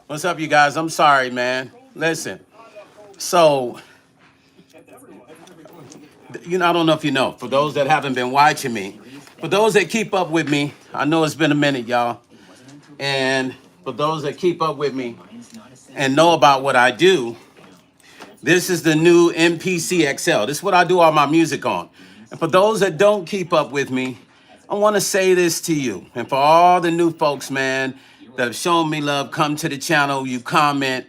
What's up, you guys? I'm sorry, man. Listen, so, I don't know if you know, for those that haven't been watching me, for those that keep up with me, I know it's been a minute, y'all. And for those that keep up with me and know about what I do, this is the new MPCXL. This is what I do all my music on. And for those that don't keep up with me, I want to say this to you. And for all the new folks, man, that have shown me love, come to the channel, you comment,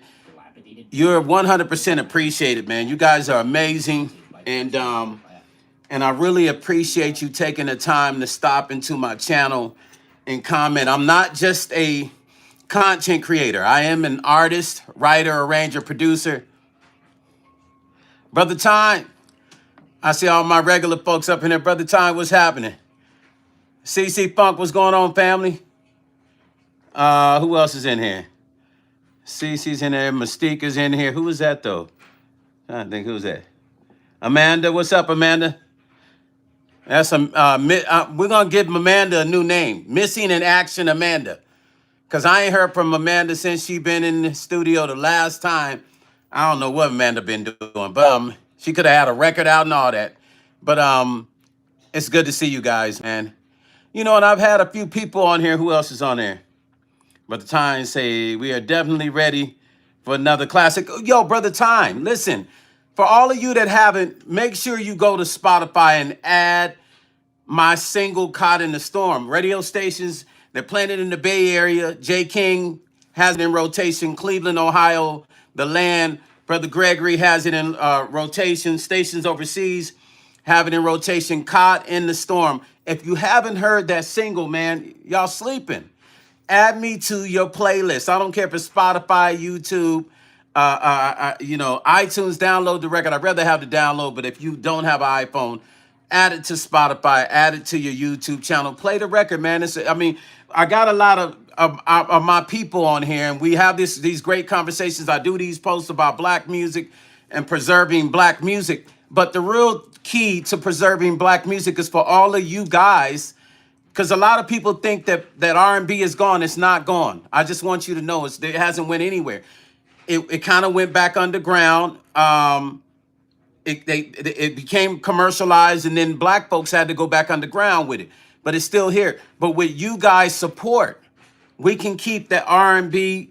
you're 100% appreciated, man. You guys are amazing. And I really appreciate you taking the time to stop into my channel and comment. I'm not just a content creator. I am an artist, writer, arranger, producer. Brother Time, I see all my regular folks up in there. Brother Time, what's happening? CC Funk, what's going on, family? Who else is in here? CC's in there. Mystique is in here. Who is that, though? I think, who's that? Amanda, what's up, Amanda? That's we're gonna give Amanda a new name, Missing in Action Amanda, cause I ain't heard from Amanda since she been in the studio the last time. I don't know what Amanda been doing, but she could have had a record out and all that. But it's good to see you guys, man. And I've had a few people on here. Who else is on there? Brother Time say we are definitely ready for another classic. Yo, Brother Time, listen. For all of you that haven't, make sure you go to Spotify and add my single Caught in the Storm. Radio stations, they're playing it in the Bay Area. J. King has it in rotation. Cleveland, Ohio, The Land. Brother Gregory has it in rotation. Stations overseas have it in rotation. Caught in the Storm. If you haven't heard that single, man, y'all sleeping. Add me to your playlist. I don't care if it's Spotify, YouTube, iTunes. Download the record. I'd rather have the download, but if you don't have an iPhone, add it to Spotify, add it to your YouTube channel, play the record, man. I mean, I got a lot of my people on here, and we have these great conversations. I do these posts about black music and preserving black music. But the real key to preserving black music is for all of you guys, because a lot of people think that R&B is gone. It's not gone. I just want you to know it hasn't went anywhere. It kind of went back underground. It became commercialized, and then black folks had to go back underground with it. But it's still here. But with you guys' support, we can keep the R&B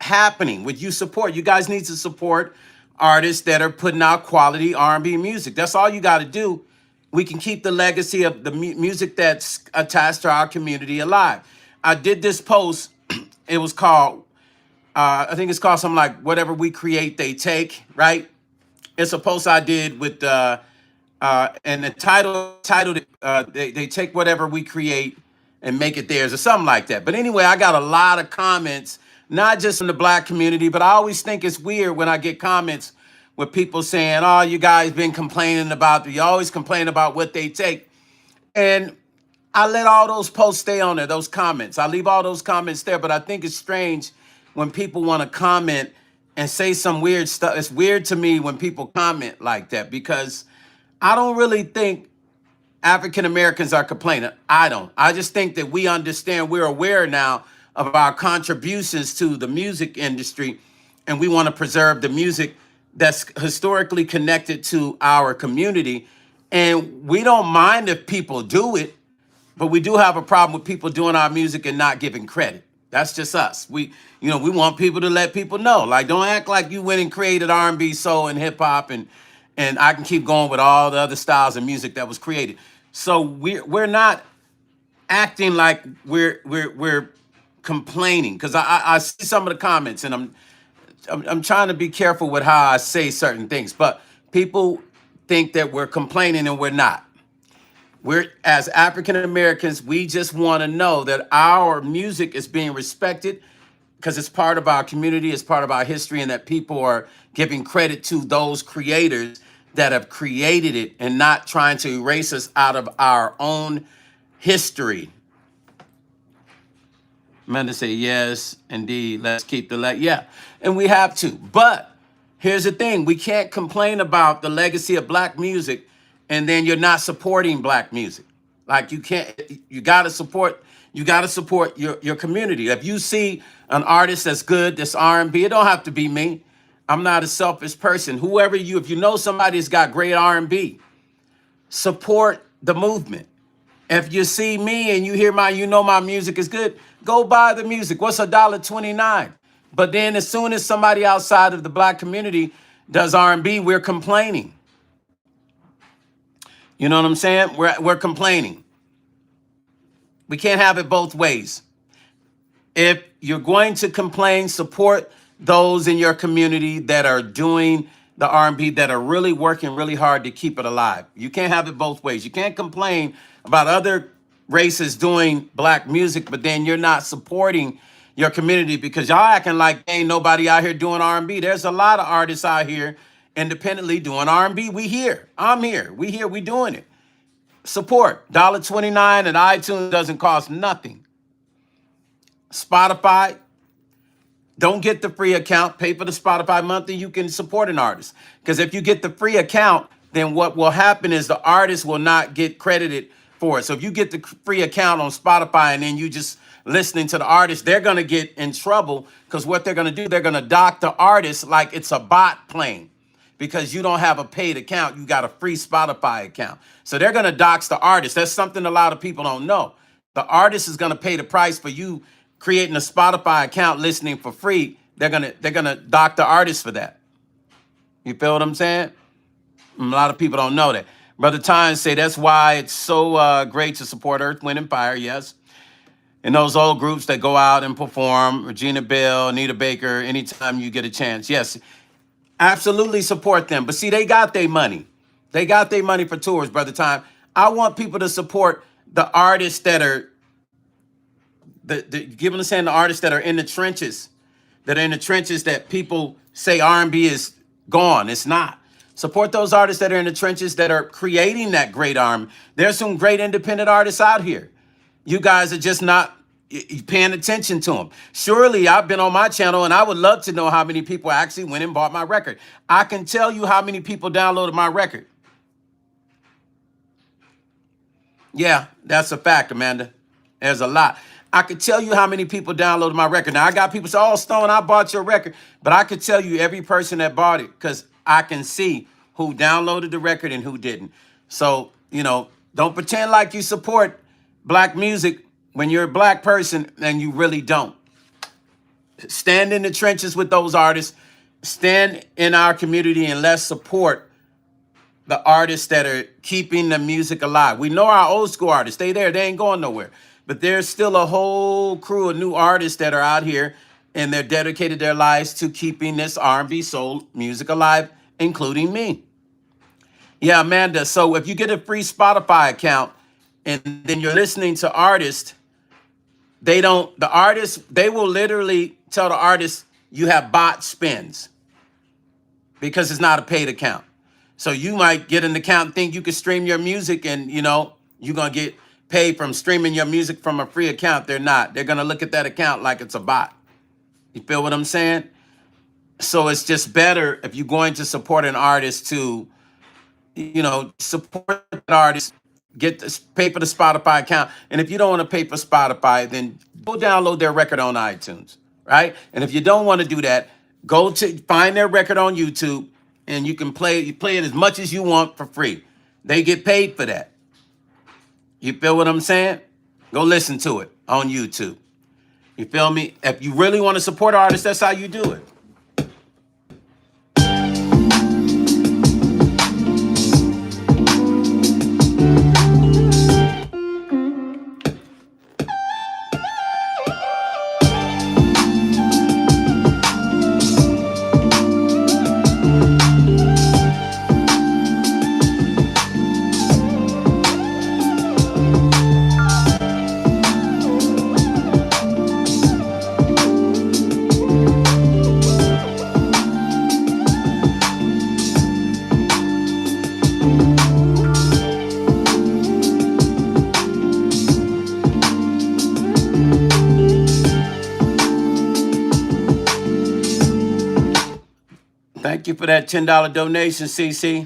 happening. With you support, you guys need to support artists that are putting out quality R&B music. That's all you got to do. We can keep the legacy of the music that's attached to our community alive. I did this post. It was called, I think it's called something like "Whatever We Create, They Take," right? It's a post I did with, and the titled they take whatever we create and make it theirs, or something like that. But anyway, I got a lot of comments, not just from the black community, but I always think it's weird when I get comments with people saying, "Oh, you guys been complaining about," you always complain about what they take. And I let all those posts stay on there, those comments. I leave all those comments there, but I think it's strange when people want to comment and say some weird stuff. It's weird to me when people comment like that, because I don't really think African Americans are complaining. I don't. I just think that we understand, we're aware now of our contributions to the music industry, and we want to preserve the music that's historically connected to our community. And we don't mind if people do it, but we do have a problem with people doing our music and not giving credit. That's just us. We want people to let people know. Like, don't act like you went and created R&B, soul, and hip hop, and I can keep going with all the other styles of music that was created. So we're not acting like we're complaining, because I see some of the comments, and I'm trying to be careful with how I say certain things, but people think that we're complaining, and we're not. We're, as African Americans, we just want to know that our music is being respected, because it's part of our community, it's part of our history, and that people are giving credit to those creators that have created it and not trying to erase us out of our own history. Amanda say, yes, indeed, let's keep the yeah, and we have to. But here's the thing, we can't complain about the legacy of black music and then you're not supporting black music. Like, you can't, you gotta support your community. If you see an artist that's good, that's R&B, it don't have to be me. I'm not a selfish person. Whoever if you know somebody's got great R&B, support the movement. If you see me and you hear my music is good, go buy the music. What's $1.29? But then as soon as somebody outside of the black community does R&B, we're complaining. You know what I'm saying? We're complaining. We can't have it both ways. If you're going to complain, support those in your community that are doing the R&B, that are really working really hard to keep it alive. You can't have it both ways. You can't complain about other races doing black music, but then you're not supporting your community because y'all acting like ain't nobody out here doing R&B. There's a lot of artists out here independently doing R&B. We here. I'm here. We here. We doing it. Support. $1.29 and iTunes doesn't cost nothing. Spotify, don't get the free account. Pay for the Spotify monthly. You can support an artist. Because if you get the free account, then what will happen is the artist will not get credited for it. So if you get the free account on Spotify and then you just listening to the artist, they're going to get in trouble, because what they're going to do, they're going to dock the artist like it's a bot playing, because you don't have a paid account. You got a free Spotify account. So they're going to dox the artist. That's something a lot of people don't know. The artist is going to pay the price for you creating a Spotify account, listening for free. They're gonna dock the artist for that. You feel what I'm saying? A lot of people don't know that. Brother Tynes say that's why it's so great to support Earth, Wind, and Fire. Yes. And those old groups that go out and perform, Regina Bell, Anita Baker, anytime you get a chance. Yes, absolutely support them. But see, they got their money. They got their money for tours, Brother Time. I want people to support the artists that are, give them the artists that are in the trenches, that people say R&B is gone. It's not. Support those artists that are in the trenches that are creating that great R&B. There's some great independent artists out here. You guys are just not paying attention to them. Surely I've been on my channel and I would love to know how many people actually went and bought my record. I can tell you how many people downloaded my record. Yeah, that's a fact, Amanda. There's a lot. I could tell you how many people downloaded my record. Now, I got people say, oh, Stone, I bought your record. But I could tell you every person that bought it because I can see who downloaded the record and who didn't. So, you know, don't pretend like you support black music when you're a black person and you really don't. Stand in the trenches with those artists. Stand in our community and let's support the artists that are keeping the music alive. We know our old school artists. Stay there. They ain't going nowhere. But there's still a whole crew of new artists that are out here and they're dedicated their lives to keeping this R&B soul music alive, including me. Yeah, Amanda. So if you get a free Spotify account and then you're listening to artists, they will literally tell the artist you have bot spins because it's not a paid account. So you might get an account and think you can stream your music and, you know, you're going to get paid from streaming your music from a free account. They're not. They're going to look at that account like it's a bot. You feel what I'm saying? So it's just better if you're going to support an artist to, you know, support the artist, pay for the Spotify account. And if you don't want to pay for Spotify, then go download their record on iTunes, right? And if you don't want to do that, go to find their record on YouTube and you can play it as much as you want for free. They get paid for that. You feel what I'm saying? Go listen to it on YouTube. You feel me? If you really want to support artists, that's how you do it. Thank you for that $10 donation, CC.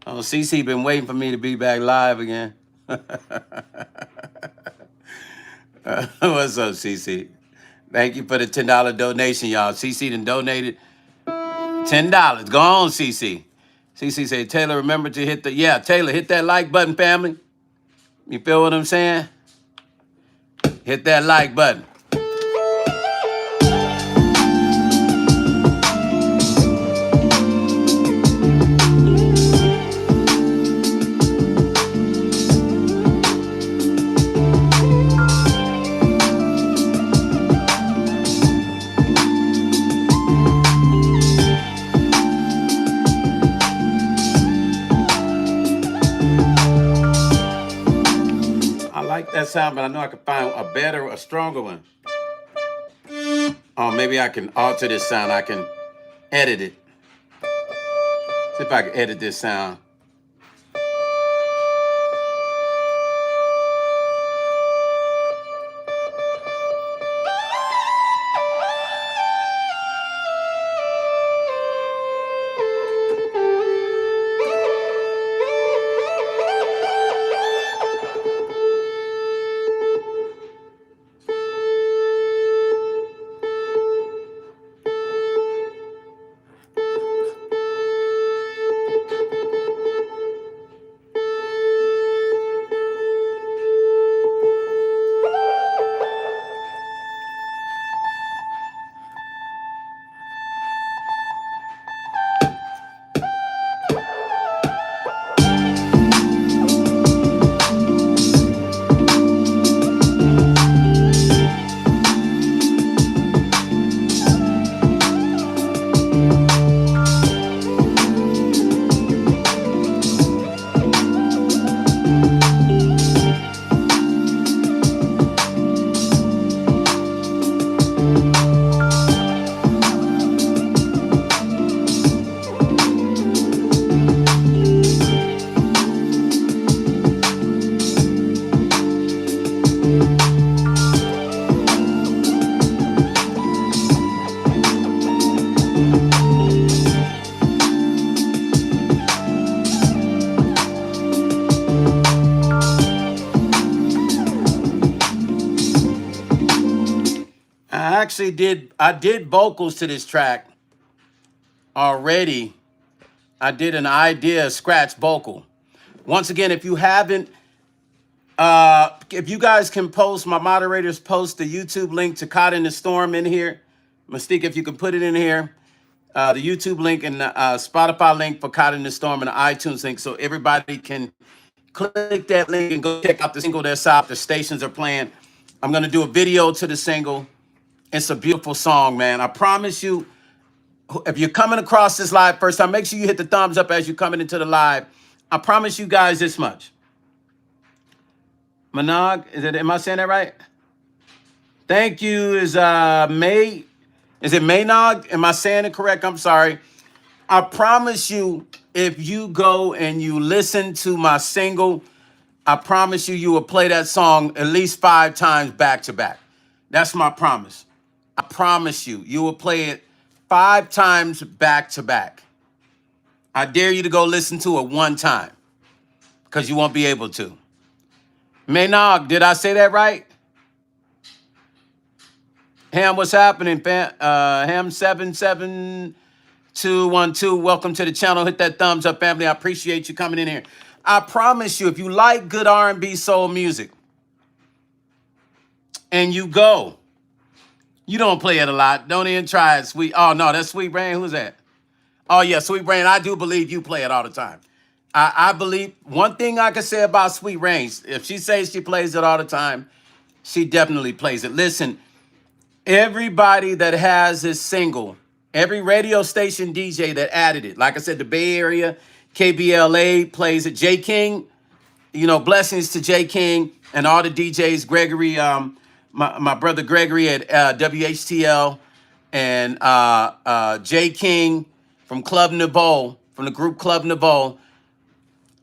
Oh, CC been waiting for me to be back live again. What's up, CC? Thank you for the $10 donation, y'all. CC done donated $10. Go on, CC. CC said, Taylor, remember to hit Taylor, hit that like button, family. You feel what I'm saying? Hit that like button. That sound, but I know I could find a better, a stronger one. Oh, maybe I can alter this sound. I can edit it. See if I can edit this sound. I did vocals to this track already. I did an idea scratch vocal. Once again, if you haven't, if you guys can post, my moderators post the YouTube link to Caught in the Storm in here. Mystique, if you can put it in here. The YouTube link and the Spotify link for Caught in the Storm and the iTunes link, so everybody can click that link and go check out the single that's out. The stations are playing. I'm going to do a video to the single. It's a beautiful song, man. I promise you, if you're coming across this live first time, make sure you hit the thumbs up as you're coming into the live. I promise you guys this much. Manog, am I saying that right? Thank you. Is it Maynog? Am I saying it correct? I'm sorry. I promise you, if you go and you listen to my single, I promise you, you will play that song at least 5 times back to back. That's my promise. I promise you, you will play it 5 times back to back. I dare you to go listen to it 1 time because you won't be able to. Maynog, did I say that right? Ham, what's happening, fam? Ham77212, welcome to the channel. Hit that thumbs up, family. I appreciate you coming in here. I promise you, if you like good R&B soul music and you go, you don't play it a lot. Don't even try it, Sweet. Oh, no, that's Sweet Brain. Who's that? Oh, yeah, Sweet Brain. I do believe you play it all the time. I believe one thing I can say about Sweet Brain, if she says she plays it all the time, she definitely plays it. Listen, everybody that has this single, every radio station DJ that added it, like I said, the Bay Area, KBLA plays it. J King, you know, blessings to J King and all the DJs. Gregory, my brother Gregory at WHTL, and J King from Club Nouveau, from the group Club Nouveau.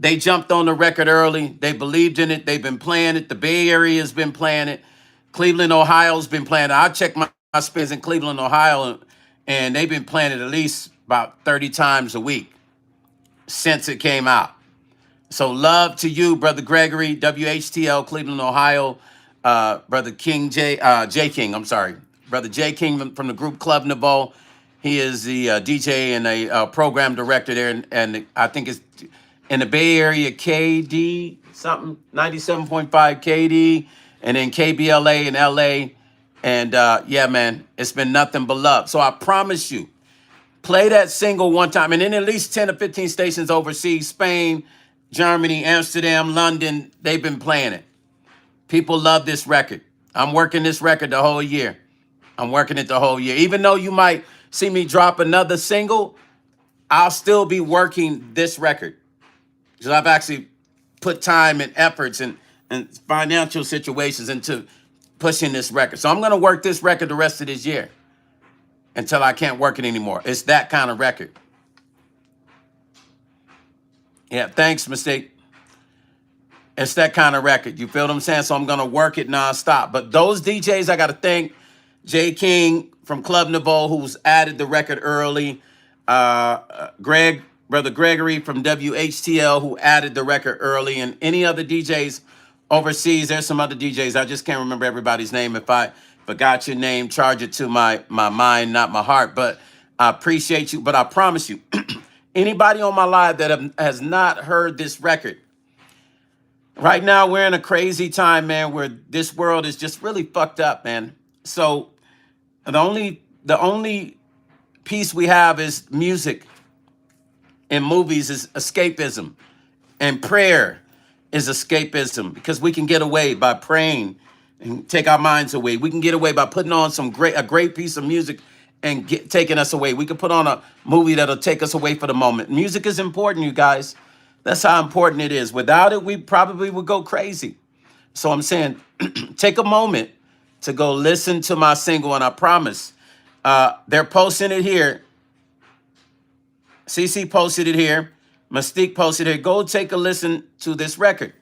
They jumped on the record early. They believed in it. They've been playing it. The Bay Area has been playing it. Cleveland, Ohio's been playing it. I checked my spins in Cleveland, Ohio, and they've been playing it at least about 30 times a week since it came out. So love to you, Brother Gregory, WHTL, Cleveland, Ohio. Brother King, J King, I'm sorry. Brother J King from the group Club Nouveau. He is the DJ and a program director there, and I think it's in the Bay Area, KD something, 97.5 KD, and then KBLA in LA. And yeah, man, it's been nothing but love. So I promise you, play that single 1 time, and then at least 10 or 15 stations overseas, Spain, Germany, Amsterdam, London, they've been playing it. People love this record. I'm working this record the whole year. I'm working it the whole year. Even though you might see me drop another single, I'll still be working this record. Because I've actually put time and efforts and financial situations into pushing this record. So I'm going to work this record the rest of this year until I can't work it anymore. It's that kind of record. Yeah, thanks, Mistake. It's that kind of record. You feel what I'm saying? So I'm going to work it nonstop. But those DJs, I got to thank J King from Club Nouveau, who's added the record early. Brother Gregory from WHTL, who added the record early, and any other DJs overseas. There's some other DJs. I just can't remember everybody's name. If I forgot your name, charge it to my mind, not my heart. But I appreciate you. But I promise you, anybody on my live that has not heard this record, right now we're in a crazy time, man, where this world is just really fucked up, man. So the only piece we have is music. And movies is escapism, and prayer is escapism, because we can get away by praying and take our minds away. We can get away by putting on a great piece of music and taking us away. We can put on a movie that'll take us away for the moment. Music is important, you guys. That's how important it is. Without it, we probably would go crazy. So I'm saying, take a moment to go listen to my single, and I promise, they're posting it here. CC posted it here. Mystique posted it. Go take a listen to this record.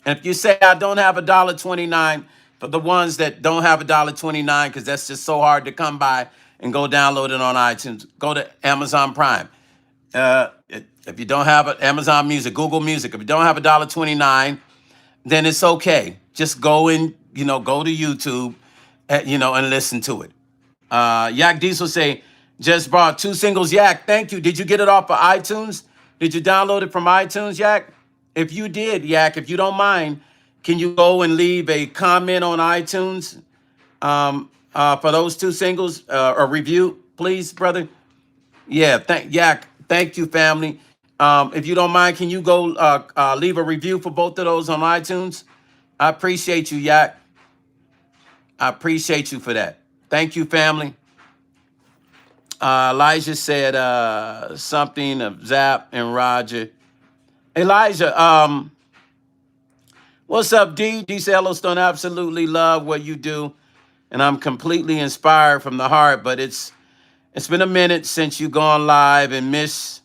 And if you say, I don't have $1.29 For the ones that don't have $1.29, because that's just so hard to come by and go download it on iTunes, go to Amazon Prime. If you don't have Amazon Music, Google Music, if you don't have $1.29, then it's okay. Just go and, go to YouTube, and listen to it. Yak Diesel say, just bought 2 singles. Yak, thank you. Did you get it off of iTunes? Did you download it from iTunes, Yak? If you did, Yak, if you don't mind, can you go and leave a comment on iTunes for those 2 singles, a review, please, brother? Yeah, Yak, thank you, family. If you don't mind, can you go leave a review for both of those on iTunes? I appreciate you, Yak. I appreciate you for that. Thank you, family. Elijah said something of Zap and Roger. Elijah, what's up, D? D said, Yellowstone, absolutely love what you do, and I'm completely inspired from the heart, but it's been a minute since you gone live and miss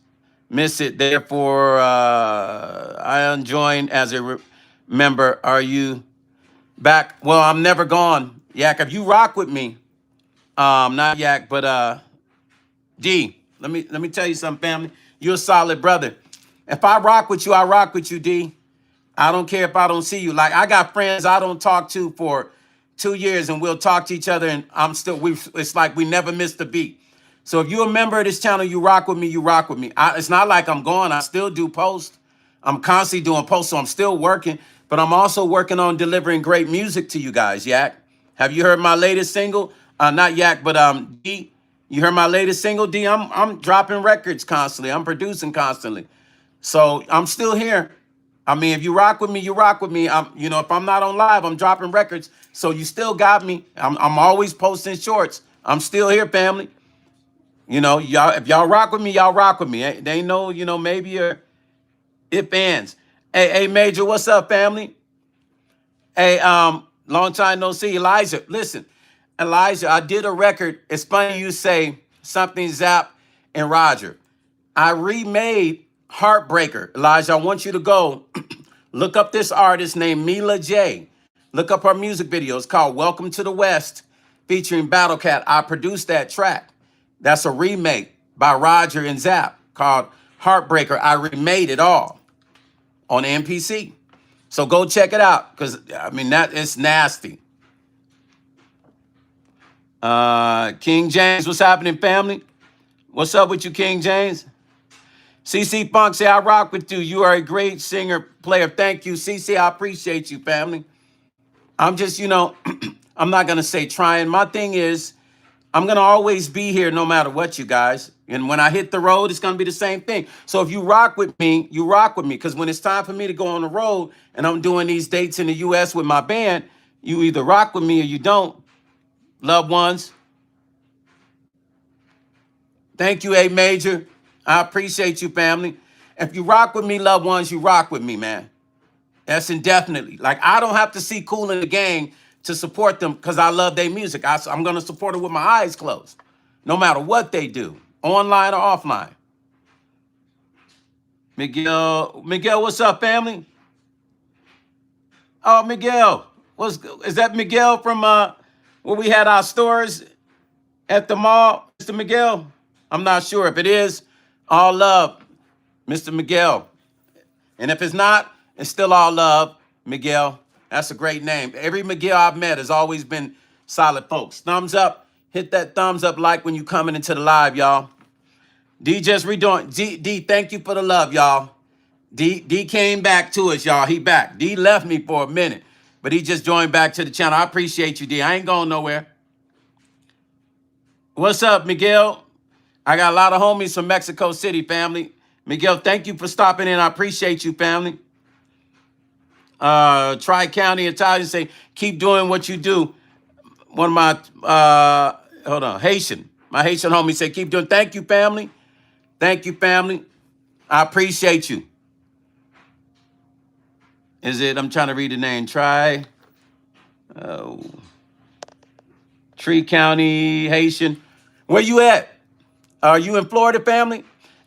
it. Therefore, I joined as a member. Are you back? Well, I'm never gone, Yak. If you rock with me, not Yak, but D, let me tell you something, family. You're a solid brother. If I rock with you, I rock with you, D. I don't care if I don't see you. Like, I got friends I don't talk to for 2 years, and we'll talk to each other, and it's like we never missed a beat. So if you're a member of this channel, you rock with me, you rock with me. It's not like I'm gone. I still do posts. I'm constantly doing posts, so I'm still working, but I'm also working on delivering great music to you guys, Yak. Have you heard my latest single? Not Yak, but D. You heard my latest single, D? I'm dropping records constantly. I'm producing constantly. So I'm still here. I mean, if you rock with me, you rock with me. If I'm not on live, I'm dropping records. So you still got me. I'm always posting shorts. I'm still here, family. Y'all, if y'all rock with me, y'all rock with me. They ain't no, maybe if ands. Hey, Major, what's up, family? Hey, long time no see, Elijah. Listen, Elijah, I did a record. It's funny you say something Zap and Roger. I remade Heartbreaker. Elijah, I want you to go look up this artist named Mila J. Look up her music video. It's called Welcome to the West, featuring Battle Cat. I produced that track. That's a remake by Roger and Zap called Heartbreaker. I remade it all on MPC. So go check it out, because, that is nasty. King James, what's happening, family? What's up with you, King James? CC Funk say, I rock with you. You are a great singer, player. Thank you, CC. I appreciate you, family. I'm just, I'm not going to say trying. My thing is, I'm going to always be here no matter what, you guys. And when I hit the road, it's going to be the same thing. So if you rock with me, you rock with me. Because when it's time for me to go on the road and I'm doing these dates in the U.S. with my band, you either rock with me or you don't. Loved ones. Thank you, A Major. I appreciate you, family. If you rock with me, loved ones, you rock with me, man. That's indefinitely. Like, I don't have to see Kool and the Gang to support them because I love their music. I'm going to support it with my eyes closed, no matter what they do, online or offline. Miguel, what's up, family? Oh, Miguel, is that Miguel from where we had our stores at the mall, Mr. Miguel? I'm not sure. If it is, all love, Mr. Miguel. And if it's not, it's still all love, Miguel. That's a great name. Every Miguel I've met has always been solid folks. Thumbs up. Hit that thumbs up like when you coming into the live, y'all. D just redoing. D, thank you for the love, y'all. D came back to us, y'all. He back. D left me for a minute, but he just joined back to the channel. I appreciate you, D. I ain't going nowhere. What's up, Miguel? I got a lot of homies from Mexico City, family. Miguel, thank you for stopping in. I appreciate you, family. Tri-County Italian say, keep doing what you do. One of my, Haitian. My Haitian homie said, keep doing. Thank you, family. Thank you, family. I appreciate you. I'm trying to read the name. Tree County, Haitian. Where you at? Are you in Florida, family?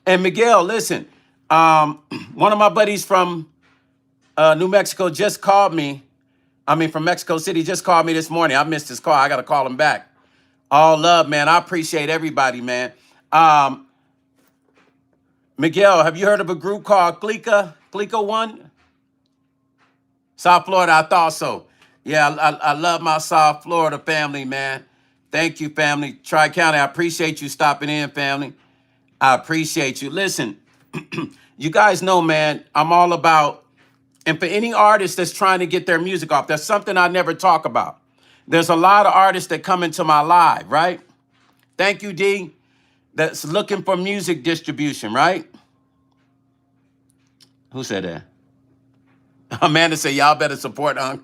And Miguel, listen, one of my buddies from New Mexico just called me I mean, from Mexico City, just called me this morning. I missed his call. I got to call him back. All love, man. I appreciate everybody, man. Miguel, have you heard of a group called Glica One? South Florida, I thought so. Yeah, I love my South Florida family, man. Thank you, family. Tri-County, I appreciate you stopping in, family. I appreciate you. Listen, you guys know, man, I'm all about, and for any artist that's trying to get their music off, that's something I never talk about. There's a lot of artists that come into my live, right? Thank you, D. That's looking for music distribution, right? Who said that? Amanda said, y'all better support Unc.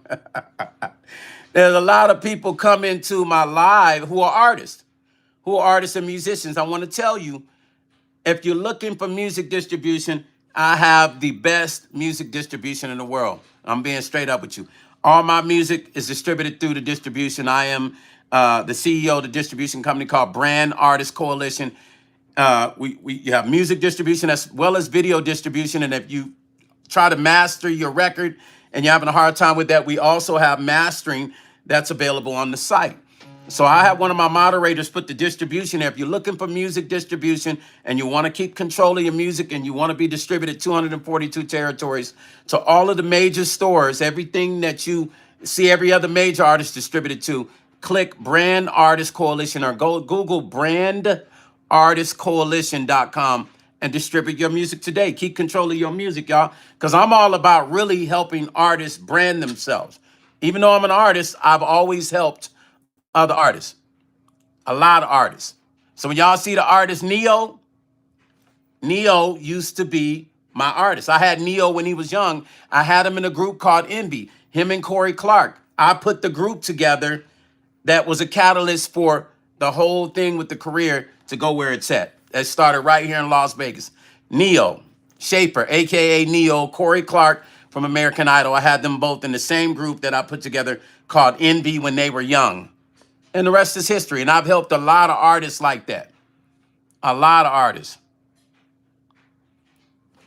There's a lot of people come into my live who are artists and musicians. I want to tell you, if you're looking for music distribution, I have the best music distribution in the world. I'm being straight up with you. All my music is distributed through the distribution. I am the CEO of the distribution company called Brand Artist Coalition. We have music distribution as well as video distribution. And if you try to master your record and you're having a hard time with that, we also have mastering that's available on the site. So I have one of my moderators put the distribution there. If you're looking for music distribution and you want to keep control of your music and you want to be distributed 242 territories to all of the major stores, everything that you see every other major artist distributed to, click Brand Artist Coalition or go Google brandartistcoalition.com and distribute your music today. Keep control of your music, y'all, because I'm all about really helping artists brand themselves. Even though I'm an artist, I've always helped other artists, a lot of artists. So when y'all see the artist Neo used to be my artist. I had Neo when he was young. I had him in a group called Envy, him and Corey Clark. I put the group together that was a catalyst for the whole thing with the career to go where it's at. It started right here in Las Vegas. Neo Schaefer, AKA Neo, Corey Clark from American Idol. I had them both in the same group that I put together called Envy when they were young. And the rest is history. And I've helped a lot of artists like that. A lot of artists.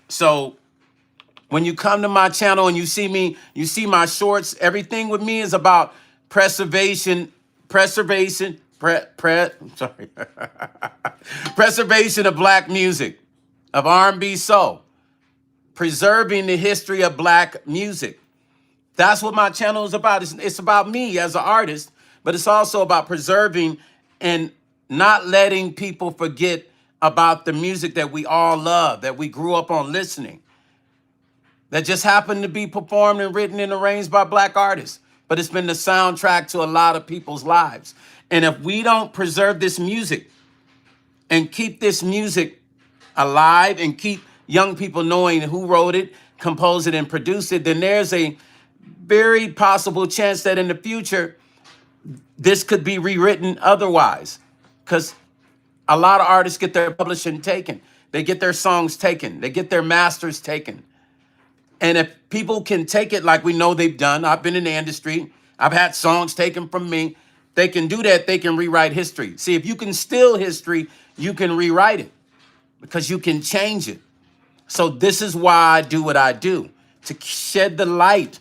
So when you come to my channel and you see me, you see my shorts, everything with me is about preservation of black music, of R&B soul, preserving the history of black music. That's what my channel is about. It's about me as an artist, but it's also about preserving and not letting people forget about the music that we all love, that we grew up on listening, that just happened to be performed and written and arranged by black artists. But it's been the soundtrack to a lot of people's lives. And if we don't preserve this music and keep this music alive and keep young people knowing who wrote it, composed it, and produced it, then there's a very possible chance that in the future, this could be rewritten otherwise. Because a lot of artists get their publishing taken. They get their songs taken. They get their masters taken. And if people can take it like we know they've done, I've been in the industry, I've had songs taken from me, they can do that, they can rewrite history. See, if you can steal history, you can rewrite it because you can change it. So this is why I do what I do, to shed the light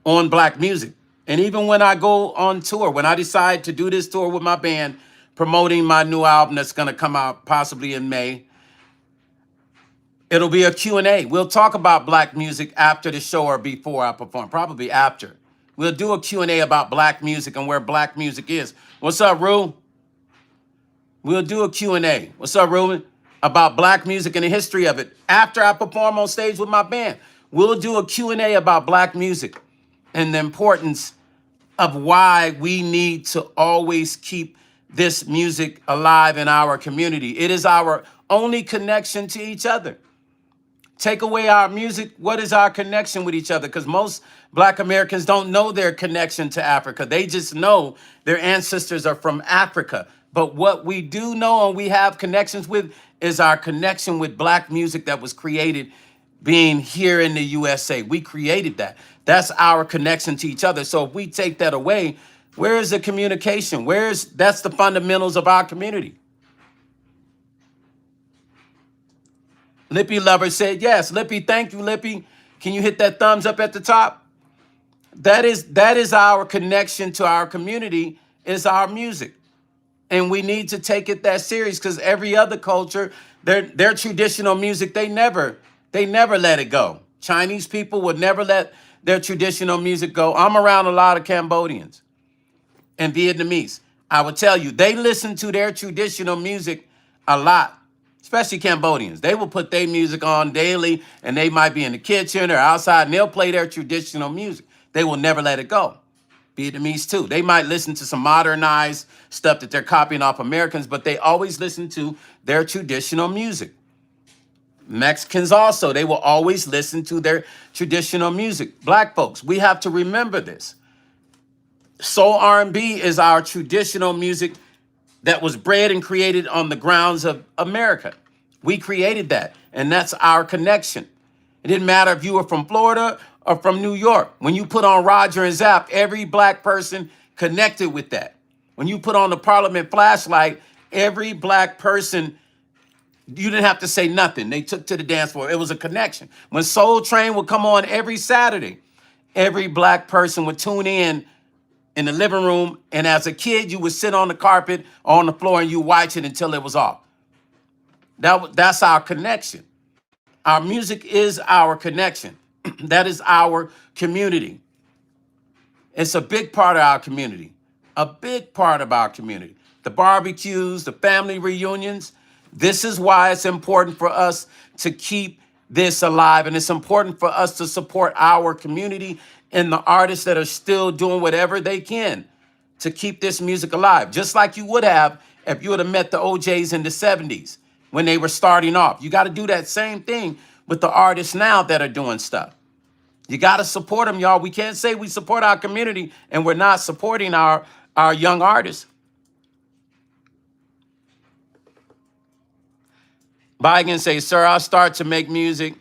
on black music. And even when I go on tour, when I decide to do this tour with my band, promoting my new album that's going to come out possibly in May, it'll be a Q&A. We'll talk about black music after the show or before I perform, probably after. We'll do a Q&A about black music and where black music is. What's up, Rue? We'll do a Q&A. What's up, Ruben? About black music and the history of it. After I perform on stage with my band, we'll do a Q&A about black music and the importance of why we need to always keep this music alive in our community. It is our only connection to each other. Take away our music, what is our connection with each other? Because most black Americans don't know their connection to Africa. They just know their ancestors are from Africa. But what we do know and we have connections with is our connection with black music that was created being here in the USA. We created that. That's our connection to each other. So if we take that away, where is the communication? That's the fundamentals of our community. Lippy Lover said yes. Lippy, thank you, Lippy. Can you hit that thumbs up at the top? That is our connection to our community, is our music. And we need to take it that serious, because every other culture, their traditional music, they never let it go. Chinese people would never let their traditional music go. I'm around a lot of Cambodians and Vietnamese. I would tell you, they listen to their traditional music a lot, especially Cambodians. They will put their music on daily, and they might be in the kitchen or outside, and they'll play their traditional music. They will never let it go. Vietnamese too. They might listen to some modernized stuff that they're copying off Americans, but they always listen to their traditional music. Mexicans also, they will always listen to their traditional music. Black folks, we have to remember this. Soul R&B is our traditional music that was bred and created on the grounds of America. We created that, and that's our connection. It didn't matter if you were from Florida or from New York. When you put on Roger and Zapp, every black person connected with that. When you put on the Parliament flashlight, every black person, you didn't have to say nothing. They took to the dance floor. It was a connection. When Soul Train would come on every Saturday, every black person would tune in the living room, and as a kid, you would sit on the carpet or on the floor and you watch it until it was off. That's our connection. Our music is our connection. That is our community. It's a big part of our community. A big part of our community. The barbecues, the family reunions. This is why it's important for us to keep this alive. And it's important for us to support our community and the artists that are still doing whatever they can to keep this music alive. Just like you would have if you would have met the OJs in the 70s when they were starting off. You got to do that same thing with the artists now that are doing stuff. You got to support them, y'all. We can't say we support our community and we're not supporting our young artists. Biden say, sir, I start to make music.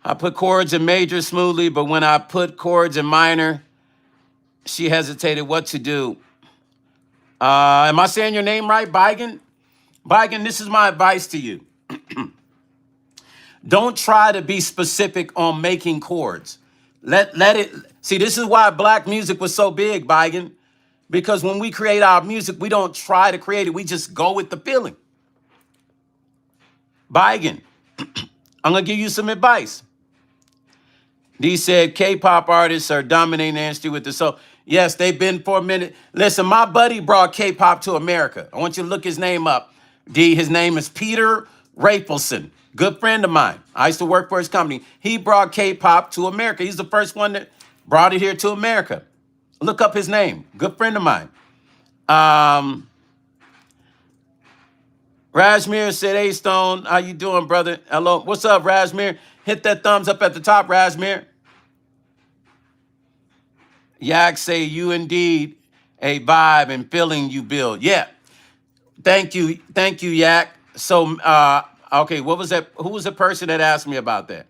I put chords in major smoothly, but when I put chords in minor, she hesitated what to do. Am I saying your name right, Biden? Biden, this is my advice to you. Don't try to be specific on making chords. Let it, see, this is why black music was so big, Biden, because when we create our music, we don't try to create it. We just go with the feeling. Biden, I'm going to give you some advice. D said K-pop artists are dominating the industry with the soul. Yes, they've been for a minute. Listen, my buddy brought K-pop to America. I want you to look his name up. D, his name is Peter Rafelson. Good friend of mine. I used to work for his company. He brought K-pop to America. He's the first one that brought it here to America. Look up his name. Good friend of mine. Rajmir said, hey, Stone, how you doing, brother? Hello. What's up, Rajmir? Hit that thumbs up at the top, Rajmir. Yak say, you indeed a vibe and feeling you build. Yeah. Thank you. Thank you, Yak. So, okay, what was that? Who was the person that asked me about that?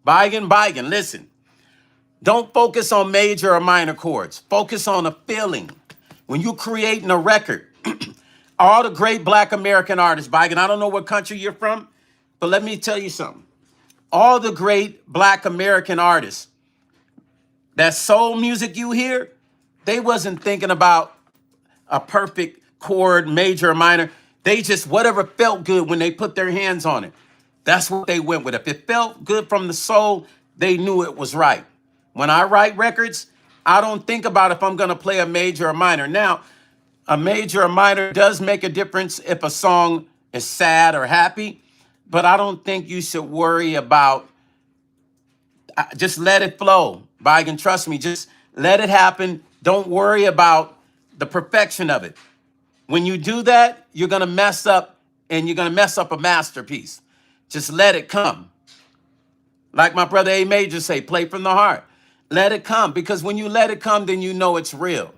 Biden, listen. Don't focus on major or minor chords. Focus on a feeling. When you're creating a record, all the great black American artists, Biden, I don't know what country you're from, but let me tell you something. All the great black American artists, that soul music you hear, they wasn't thinking about a perfect chord, major or minor. They just, whatever felt good when they put their hands on it, that's what they went with. If it felt good from the soul, they knew it was right. When I write records, I don't think about if I'm going to play a major or minor. Now, a major or minor does make a difference if a song is sad or happy, but I don't think you should worry about, just let it flow. Biden, trust me, just let it happen. Don't worry about the perfection of it. When you do that, you're going to mess up, and you're going to mess up a masterpiece. Just let it come. Like my brother A Major say, play from the heart. Let it come, because when you let it come, then you know it's real.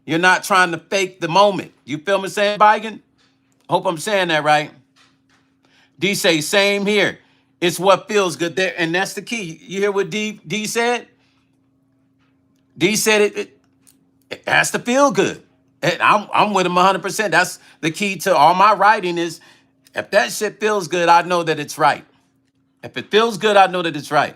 You're not trying to fake the moment. You feel me saying, Biden? Hope I'm saying that right. D say, same here. It's what feels good there. And that's the key. You hear what D said? D said it has to feel good. And I'm with him 100%. That's the key to all my writing is, if that shit feels good, I know that it's right. If it feels good, I know that it's right.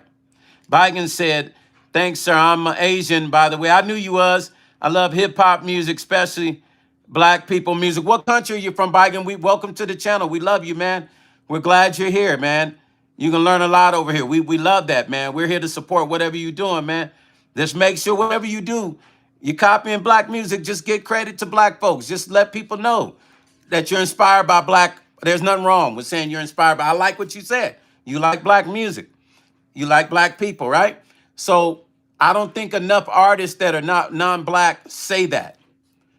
Biden said, Thanks, sir. I'm Asian, by the way. I knew you was. I love hip hop music, especially black people music. What country are you from, Biden? We welcome to the channel. We love you, man. We're glad you're here, man. You can learn a lot over here. We love that, man. We're here to support whatever you're doing, man. Just make sure whatever you do, you're copying black music. Just get credit to black folks. Just let people know that you're inspired by black. There's nothing wrong with saying you're inspired by. I like what you said. You like black music. You like black people, right? So I don't think enough artists that are not non-black say that.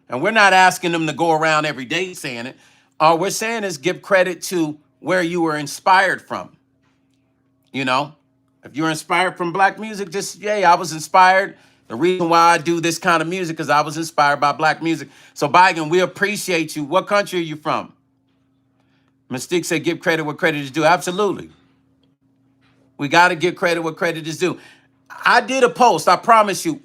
And we're not asking them to go around every day saying it. All we're saying is give credit to where you were inspired from. You know, if you're inspired from black music, just, yay, I was inspired. The reason why I do this kind of music is I was inspired by black music. So Biden, we appreciate you. What country are you from? Mystique said, give credit where credit is due. Absolutely. We got to give credit where credit is due. I did a post, I promise you.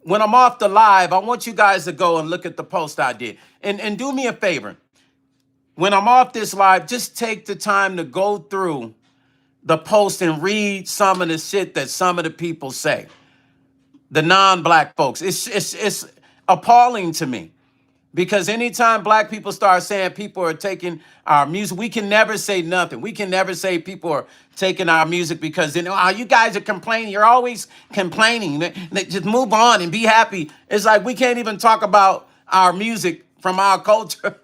When I'm off the live, I want you guys to go and look at the post I did. And do me a favor. When I'm off this live, just take the time to go through the post and read some of the shit that some of the people say. The non-black folks. It's appalling to me. Because anytime black people start saying people are taking our music, we can never say nothing. We can never say people are taking our music because then, oh, you guys are complaining. You're always complaining. Just move on and be happy. It's like we can't even talk about our music from our culture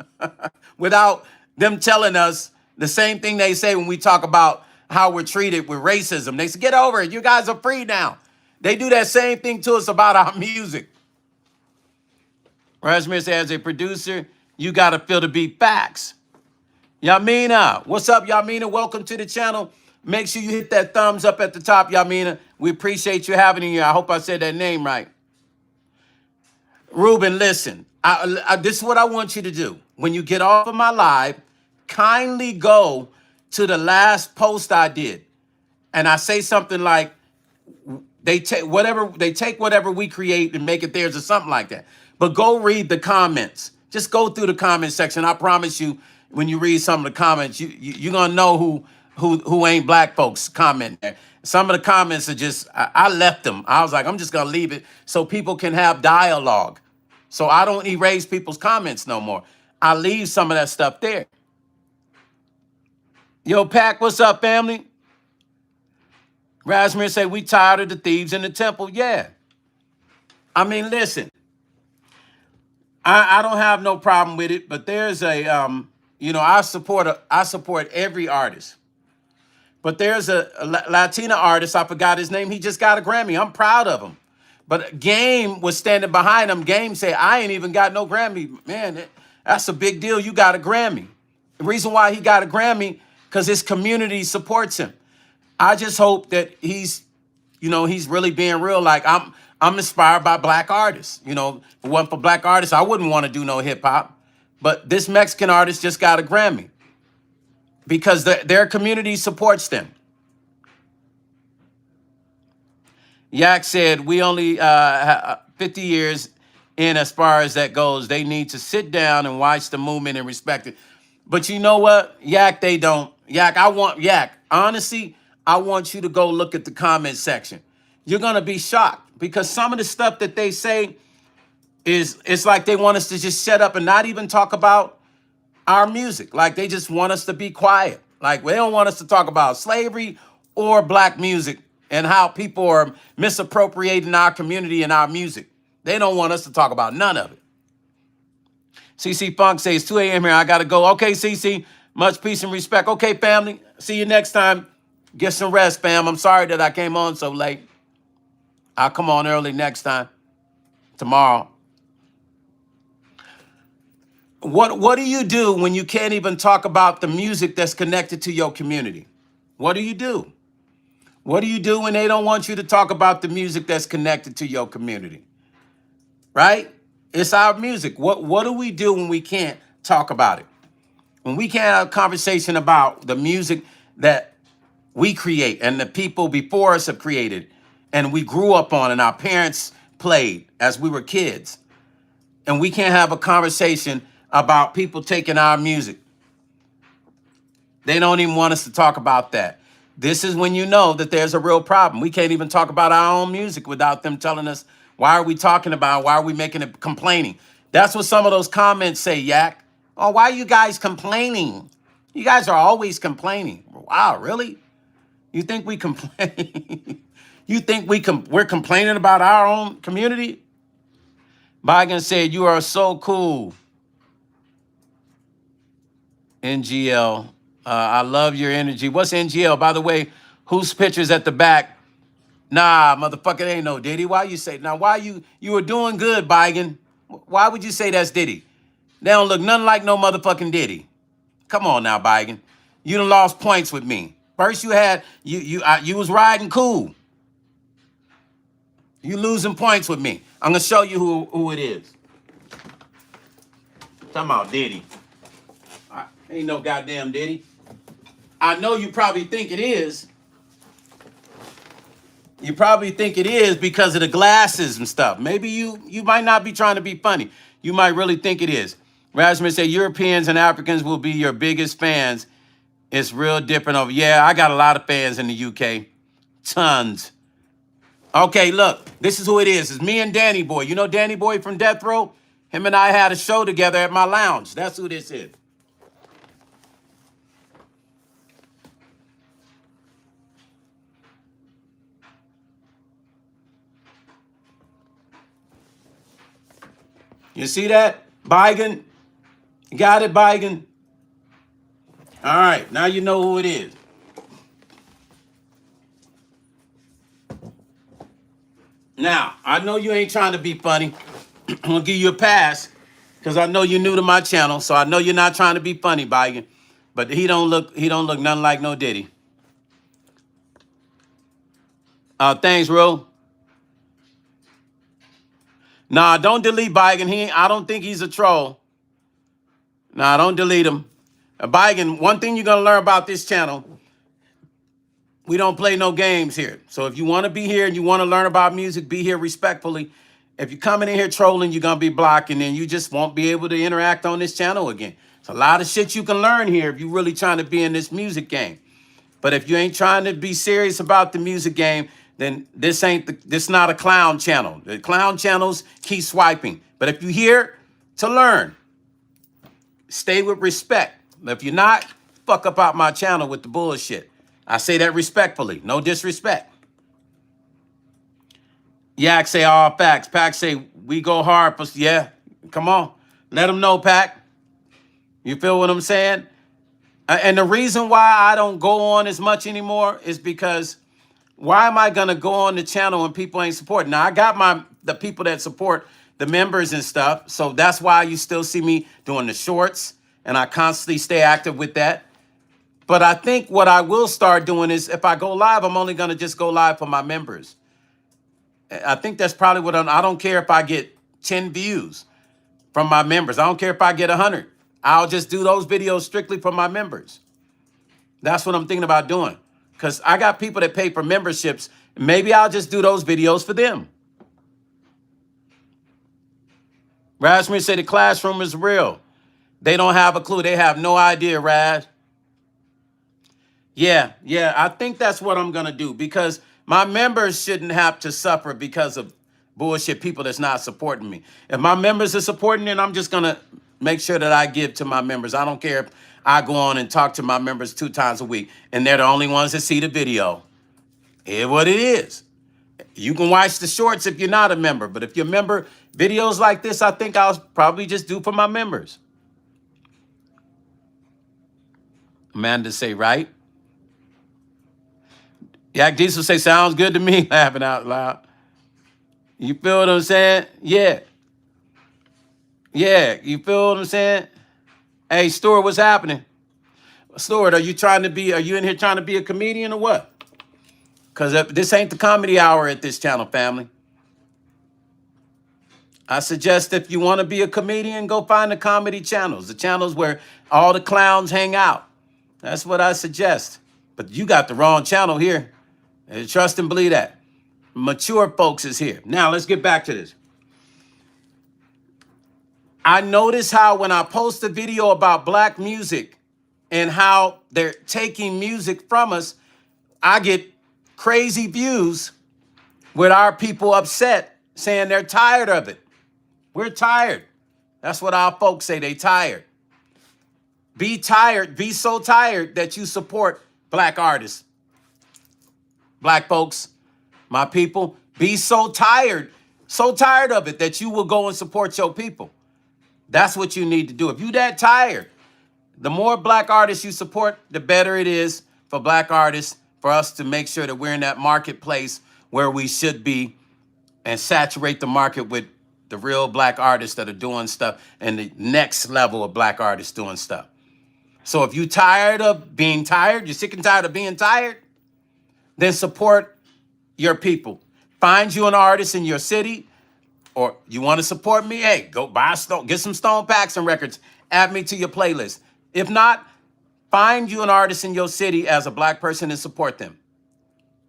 without them telling us the same thing they say when we talk about how we're treated with racism. They say, get over it. You guys are free now. They do that same thing to us about our music. Rasmir says, as a producer, you got to feel the beat. Facts. Yamina, what's up, Yamina? Welcome to the channel. Make sure you hit that thumbs up at the top, Yamina. We appreciate you having you here. I hope I said that name right. Ruben, listen. This is what I want you to do. When you get off of my live, kindly go to the last post I did. And I say something like, they take whatever we create and make it theirs or something like that. But go read the comments. Just go through the comment section. I promise you, when you read some of the comments, you're gonna know who ain't black folks comment there. Some of the comments are just, I left them. I was like, I'm just gonna leave it so people can have dialogue. So I don't erase people's comments no more. I leave some of that stuff there. Yo, Pac, what's up, family? Rasmir say, we tired of the thieves in the temple. Yeah. I mean, listen, I don't have no problem with it, but there's a, you know, I support every artist. But there's a Latina artist, I forgot his name. He just got a Grammy. I'm proud of him. But Game was standing behind him. Game said, I ain't even got no Grammy. Man, that's a big deal. You got a Grammy. The reason why he got a Grammy, because his community supports him. I just hope that he's, you know, he's really being real. Like, I'm inspired by black artists. You know, if it wasn't for black artists, I wouldn't want to do no hip hop. But this Mexican artist just got a Grammy because their community supports them. Yak said, we only 50 years in as far as that goes. They need to sit down and watch the movement and respect it. But you know what? Yak, they don't. Yak, honestly, I want you to go look at the comment section. You're going to be shocked because some of the stuff that they say it's like they want us to just shut up and not even talk about our music. Like they just want us to be quiet. Like they don't want us to talk about slavery or black music and how people are misappropriating our community and our music. They don't want us to talk about none of it. CC Funk says 2 a.m. here. I got to go. Okay, CC, much peace and respect. Okay, family, see you next time. Get some rest, fam. I'm sorry that I came on so late. I'll come on early next time, tomorrow. What do you do when you can't even talk about the music that's connected to your community? What do you do? What do you do when they don't want you to talk about the music that's connected to your community? Right? It's our music. What do we do when we can't talk about it? When we can't have a conversation about the music that we create and the people before us have created and we grew up on and our parents played as we were kids. And we can't have a conversation about people taking our music. They don't even want us to talk about that. This is when you know that there's a real problem. We can't even talk about our own music without them telling us, why are we talking about it? Why are we making it complaining? That's what some of those comments say, Yak. Oh, why are you guys complaining? You guys are always complaining. Wow, really? You think we complain? You think we're complaining about our own community? Biden said, you are so cool, NGL. I love your energy. What's NGL? By the way, whose picture's at the back? Nah, motherfucker, ain't no Diddy. Why you say, now why you were doing good, Biden? Why would you say that's Diddy? They don't look nothing like no motherfucking Diddy. Come on now, Biden. You done lost points with me. First you had, you was riding cool. You losing points with me. I'm gonna show you who it is. Talking about Diddy. Ain't no goddamn Diddy. I know you probably think it is. You probably think it is because of the glasses and stuff. Maybe you might not be trying to be funny. You might really think it is. Rasmus said Europeans and Africans will be your biggest fans. It's real different over. Yeah, I got a lot of fans in the UK. Tons. Okay, look, this is who it is. It's me and Danny Boy. You know Danny Boy from Death Row? Him and I had a show together at my lounge. That's who this is. You see that? Biden? You got it, Biden? All right, now you know who it is. Now, I know you ain't trying to be funny. I'm gonna give you a pass because I know you're new to my channel, so I know you're not trying to be funny, Biden. But he don't look nothing like no Diddy. Thanks, Ro. Nah, don't delete Biden. I don't think he's a troll. Nah, don't delete him. Biden, one thing you're gonna learn about this channel, we don't play no games here. So if you want to be here and you want to learn about music, be here respectfully. If you're coming in here trolling, you're going to be blocking and you just won't be able to interact on this channel again. It's a lot of shit you can learn here if you're really trying to be in this music game. But if you ain't trying to be serious about the music game, then this not a clown channel. The clown channels keep swiping. But if you're here to learn, stay with respect. If you're not, fuck up out my channel with the bullshit. I say that respectfully, no disrespect. Yak say all facts. Pac say we go hard for, yeah, come on. Let them know, Pac. You feel what I'm saying? And the reason why I don't go on as much anymore is because why am I going to go on the channel when people ain't supporting? Now, I got the people that support the members and stuff, so that's why you still see me doing the shorts, and I constantly stay active with that. But I think what I will start doing is if I go live, I'm only going to just go live for my members. I think that's probably what I don't care if I get 10 views from my members. I don't care if I get 100. I'll just do those videos strictly for my members. That's what I'm thinking about doing. Because I got people that pay for memberships. Maybe I'll just do those videos for them. Rasmus said the classroom is real. They don't have a clue. They have no idea, Raz. Yeah, I think that's what I'm going to do because my members shouldn't have to suffer because of bullshit people that's not supporting me. If my members are supporting it, I'm just going to make sure that I give to my members. I don't care if I go on and talk to my members 2 times a week and they're the only ones that see the video. Here's what it is. You can watch the shorts if you're not a member, but if you're a member, videos like this, I think I'll probably just do for my members. Amanda say, right? Yak Diesel say, sounds good to me, laughing out loud. You feel what I'm saying? Yeah. Yeah, you feel what I'm saying? Hey, Stuart, what's happening? Stuart, are you in here trying to be a comedian or what? Because this ain't the comedy hour at this channel, family. I suggest if you want to be a comedian, go find the comedy channels, the channels where all the clowns hang out. That's what I suggest. But you got the wrong channel here. Trust and believe that. Mature folks is here. Now, let's get back to this. I notice how when I post a video about black music and how they're taking music from us, I get crazy views with our people upset saying they're tired of it. We're tired. That's what our folks say. They tired. Be tired. Be so tired that you support black artists. Black folks, my people, be so tired of it that you will go and support your people. That's what you need to do. If you that tired, the more black artists you support, the better it is for black artists, for us to make sure that we're in that marketplace where we should be and saturate the market with the real black artists that are doing stuff and the next level of black artists doing stuff. So if you're tired of being tired, you're sick and tired of being tired, then support your people. Find you an artist in your city, or you want to support me, hey, go buy Stone, get some Stone Paxton records, add me to your playlist. If not, find you an artist in your city as a black person and support them.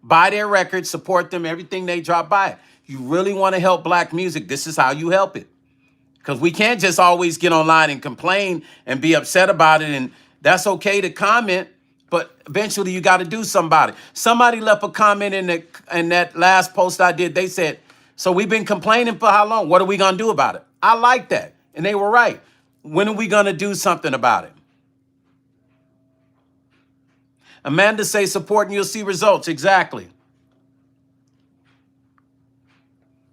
Buy their records, support them, everything they drop by it. You really want to help black music, this is how you help it. Because we can't just always get online and complain and be upset about it. And that's okay to comment, but eventually you got to do somebody. Somebody left a comment in that last post I did. They said, so we've been complaining for how long? What are we going to do about it? I like that. And they were right. When are we going to do something about it? Amanda say support and you'll see results. Exactly.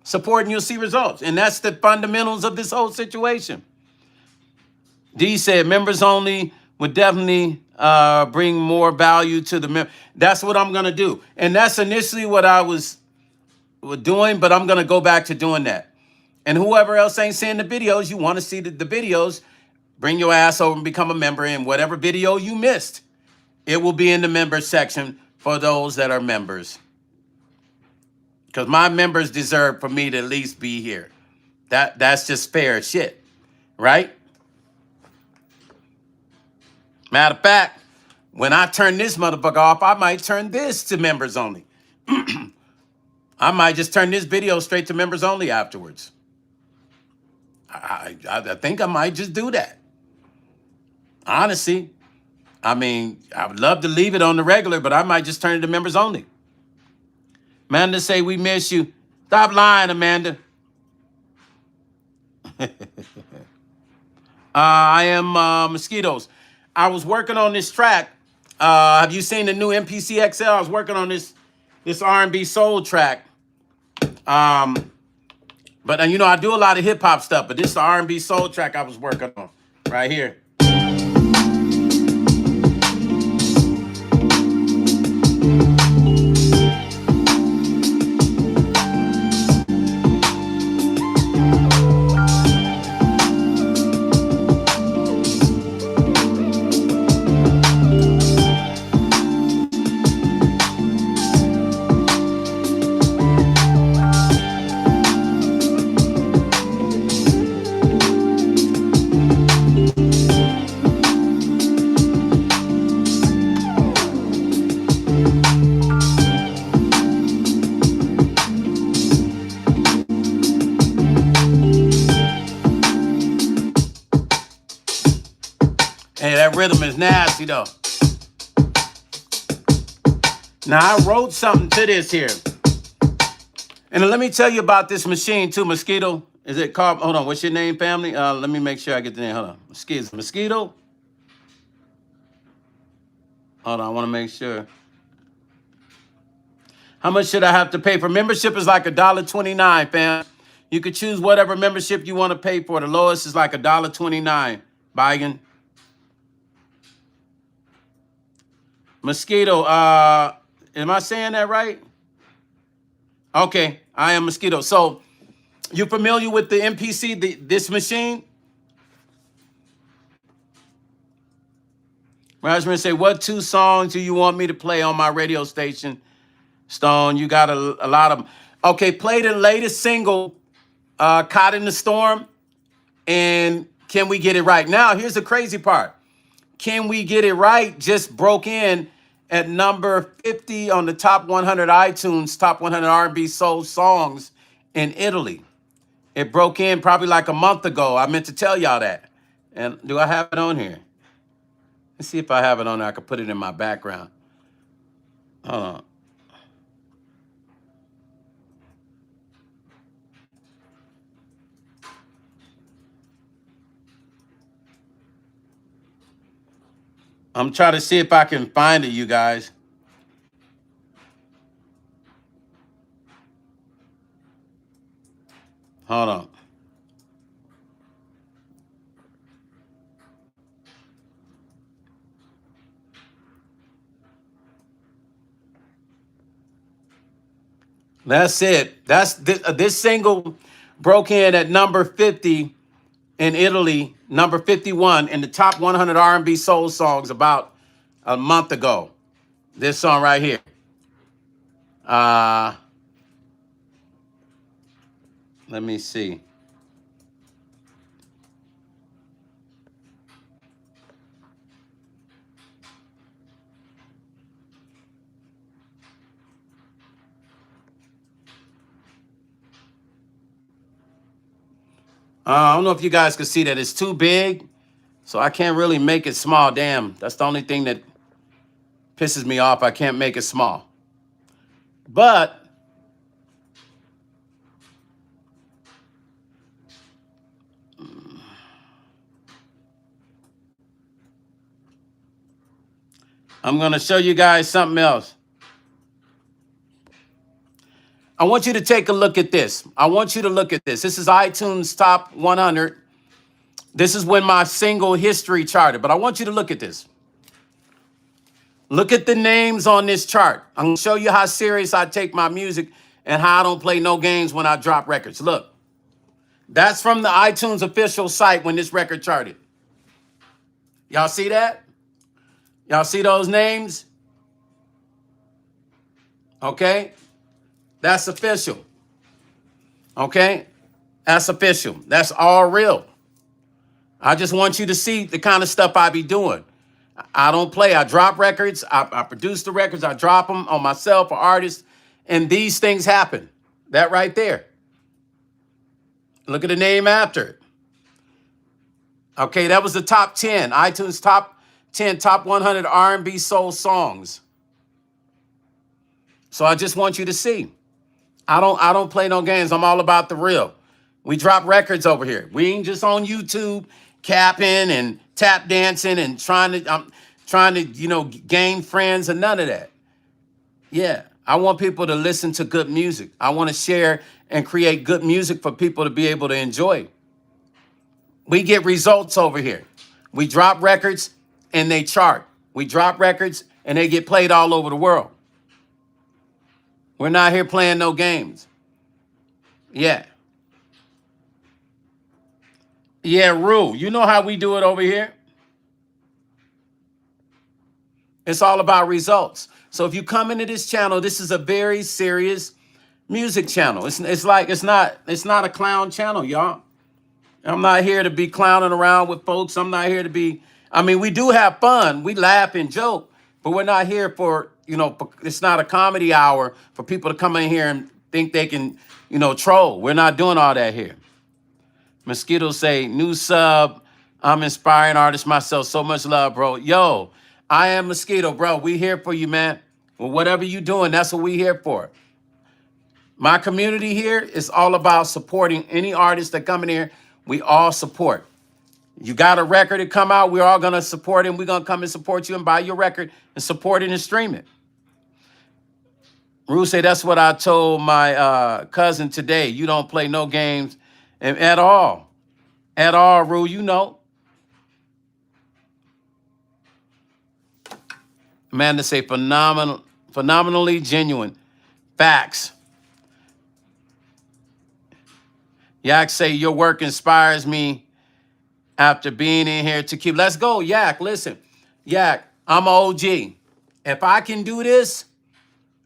Support and you'll see results. And that's the fundamentals of this whole situation. D said members only would definitely bring more value to the members. That's what I'm going to do. And that's initially what I was doing, but I'm going to go back to doing that. And whoever else ain't seeing the videos, you want to see the videos, bring your ass over and become a member. In whatever video you missed, it will be in the members section for those that are members. Because my members deserve for me to at least be here. That's just fair shit, right? Matter of fact, when I turn this motherfucker off, I might turn this to members only. I might just turn this video straight to members only afterwards. I think I might just do that. Honestly, I mean, I would love to leave it on the regular, but I might just turn it to members only. Amanda say, we miss you. Stop lying, Amanda. I am Mosquitoes. I was working on this track. Have you seen the new MPCXL? I was working on this R&B Soul Track. But you know, I do a lot of hip hop stuff, but this is the R&B Soul Track I was working on right here. Hey, that rhythm is nasty, though. Now, I wrote something to this here. And let me tell you about this machine, too, Mosquito. Is it called, hold on, what's your name, family? Let me make sure I get the name. Hold on. Mosquito? Hold on, I want to make sure. How much should I have to pay for membership? Is like $1.29, fam. You could choose whatever membership you want to pay for. The lowest is like $1.29, Bigan. Mosquito, am I saying that right? Okay, I am Mosquito. So, you familiar with the MPC, this machine? Rajman say, what 2 songs do you want me to play on my radio station? Stone, you got a lot of them. Okay, play the latest single, Caught in the Storm, and Can We Get It Right? Now, here's the crazy part. Can We Get It Right just broke in at number 50 on the top 100 iTunes, top 100 R&B soul songs in Italy. It broke in probably like a month ago. I meant to tell y'all that. And do I have it on here? Let's see if I have it on there. I could put it in my background. Hold on. I'm trying to see if I can find it, you guys. Hold on. That's it. That's this single broke in at number 50 in Italy, number 51 in the top 100 R&B soul songs about a month ago. This song right here. Uh, let me see. I don't know if you guys can see that. It's too big, so I can't really make it small. Damn, that's the only thing that pisses me off. I can't make it small. But I'm going to show you guys something else. I want you to take a look at this. I want you to look at this. This is iTunes Top 100. This is when my single history charted, but I want you to look at this. Look at the names on this chart. I'm going to show you how serious I take my music and how I don't play no games when I drop records. Look, that's from the iTunes official site when this record charted. Y'all see that? Y'all see those names? Okay. That's official. Okay. That's official. That's all real. I just want you to see the kind of stuff I be doing. I don't play. I drop records. I produce the records. I drop them on myself or artists. And these things happen. That right there. Look at the name after it. Okay, that was the top 10. iTunes top 10, top 100 R&B soul songs. So I just want you to see. I don't play no games. I'm all about the real. We drop records over here. We ain't just on YouTube capping and tap dancing and trying to gain friends and none of that. Yeah, I want people to listen to good music. I want to share and create good music for people to be able to enjoy. We get results over here. We drop records and they chart. We drop records and they get played all over the world. We're not here playing no games. Yeah. Yeah, Rue. You know how we do it over here? It's all about results. So if you come into this channel, this is a very serious music channel. It's not a clown channel, y'all. I'm not here to be clowning around with folks. I'm not here to be, I mean, we do have fun. We laugh and joke, but we're not here for, it's not a comedy hour for people to come in here and think they can, troll. We're not doing all that here. Mosquitoes say, new sub. I'm inspiring artist myself. So much love, bro. Yo, I am Mosquito, bro. We here for you, man. Well, whatever you doing, that's what we here for. My community here is all about supporting any artist that come in here. We all support. You got a record to come out, we're all going to support it. We're going to come and support you and buy your record and support it and stream it. Rue say, that's what I told my cousin today. You don't play no games at all. At all, Rue, you know. Amanda say, phenomenally genuine. Facts. Yak say, your work inspires me after being in here to keep. Let's go, Yak. Listen, Yak, I'm an OG. If I can do this,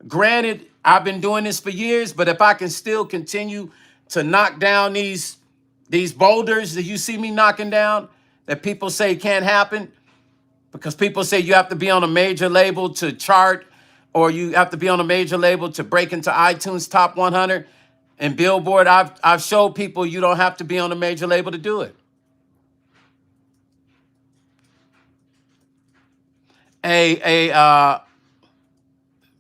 granted, I've been doing this for years, but if I can still continue to knock down these boulders that you see me knocking down, that people say can't happen, because people say you have to be on a major label to chart, or you have to be on a major label to break into iTunes Top 100 and Billboard. I've showed people you don't have to be on a major label to do it.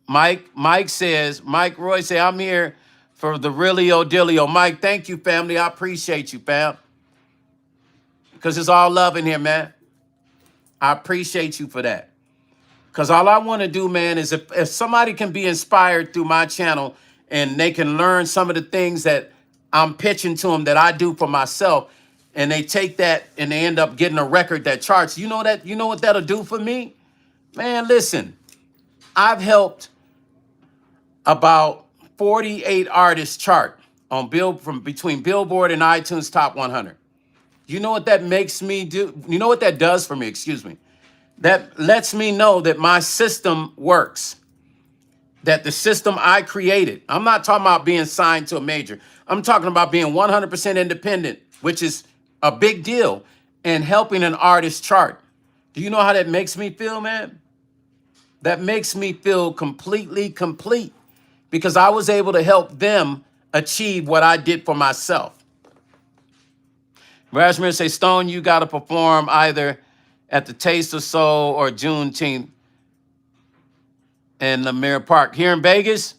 Mike says, Mike Roy say, I'm here for the really Odilio. Mike, thank you, family. I appreciate you, fam. Because it's all love in here, man. I appreciate you for that. Because all I want to do, man, is if somebody can be inspired through my channel and they can learn some of the things that I'm pitching to them that I do for myself, and they take that and they end up getting a record that charts, you know what that'll do for me? Man, listen, I've helped about 48 artists chart on from between Billboard and iTunes Top 100. You know what that makes me do? You know what that does for me? Excuse me. That lets me know that my system works, that the system I created. I'm not talking about being signed to a major. I'm talking about being 100% independent, which is a big deal, and helping an artist chart. Do you know how that makes me feel, man? That makes me feel completely complete because I was able to help them achieve what I did for myself. Rashmir say, Stone, you got to perform either at the Taste of Soul or Juneteenth in Lemire Park. Here in Vegas?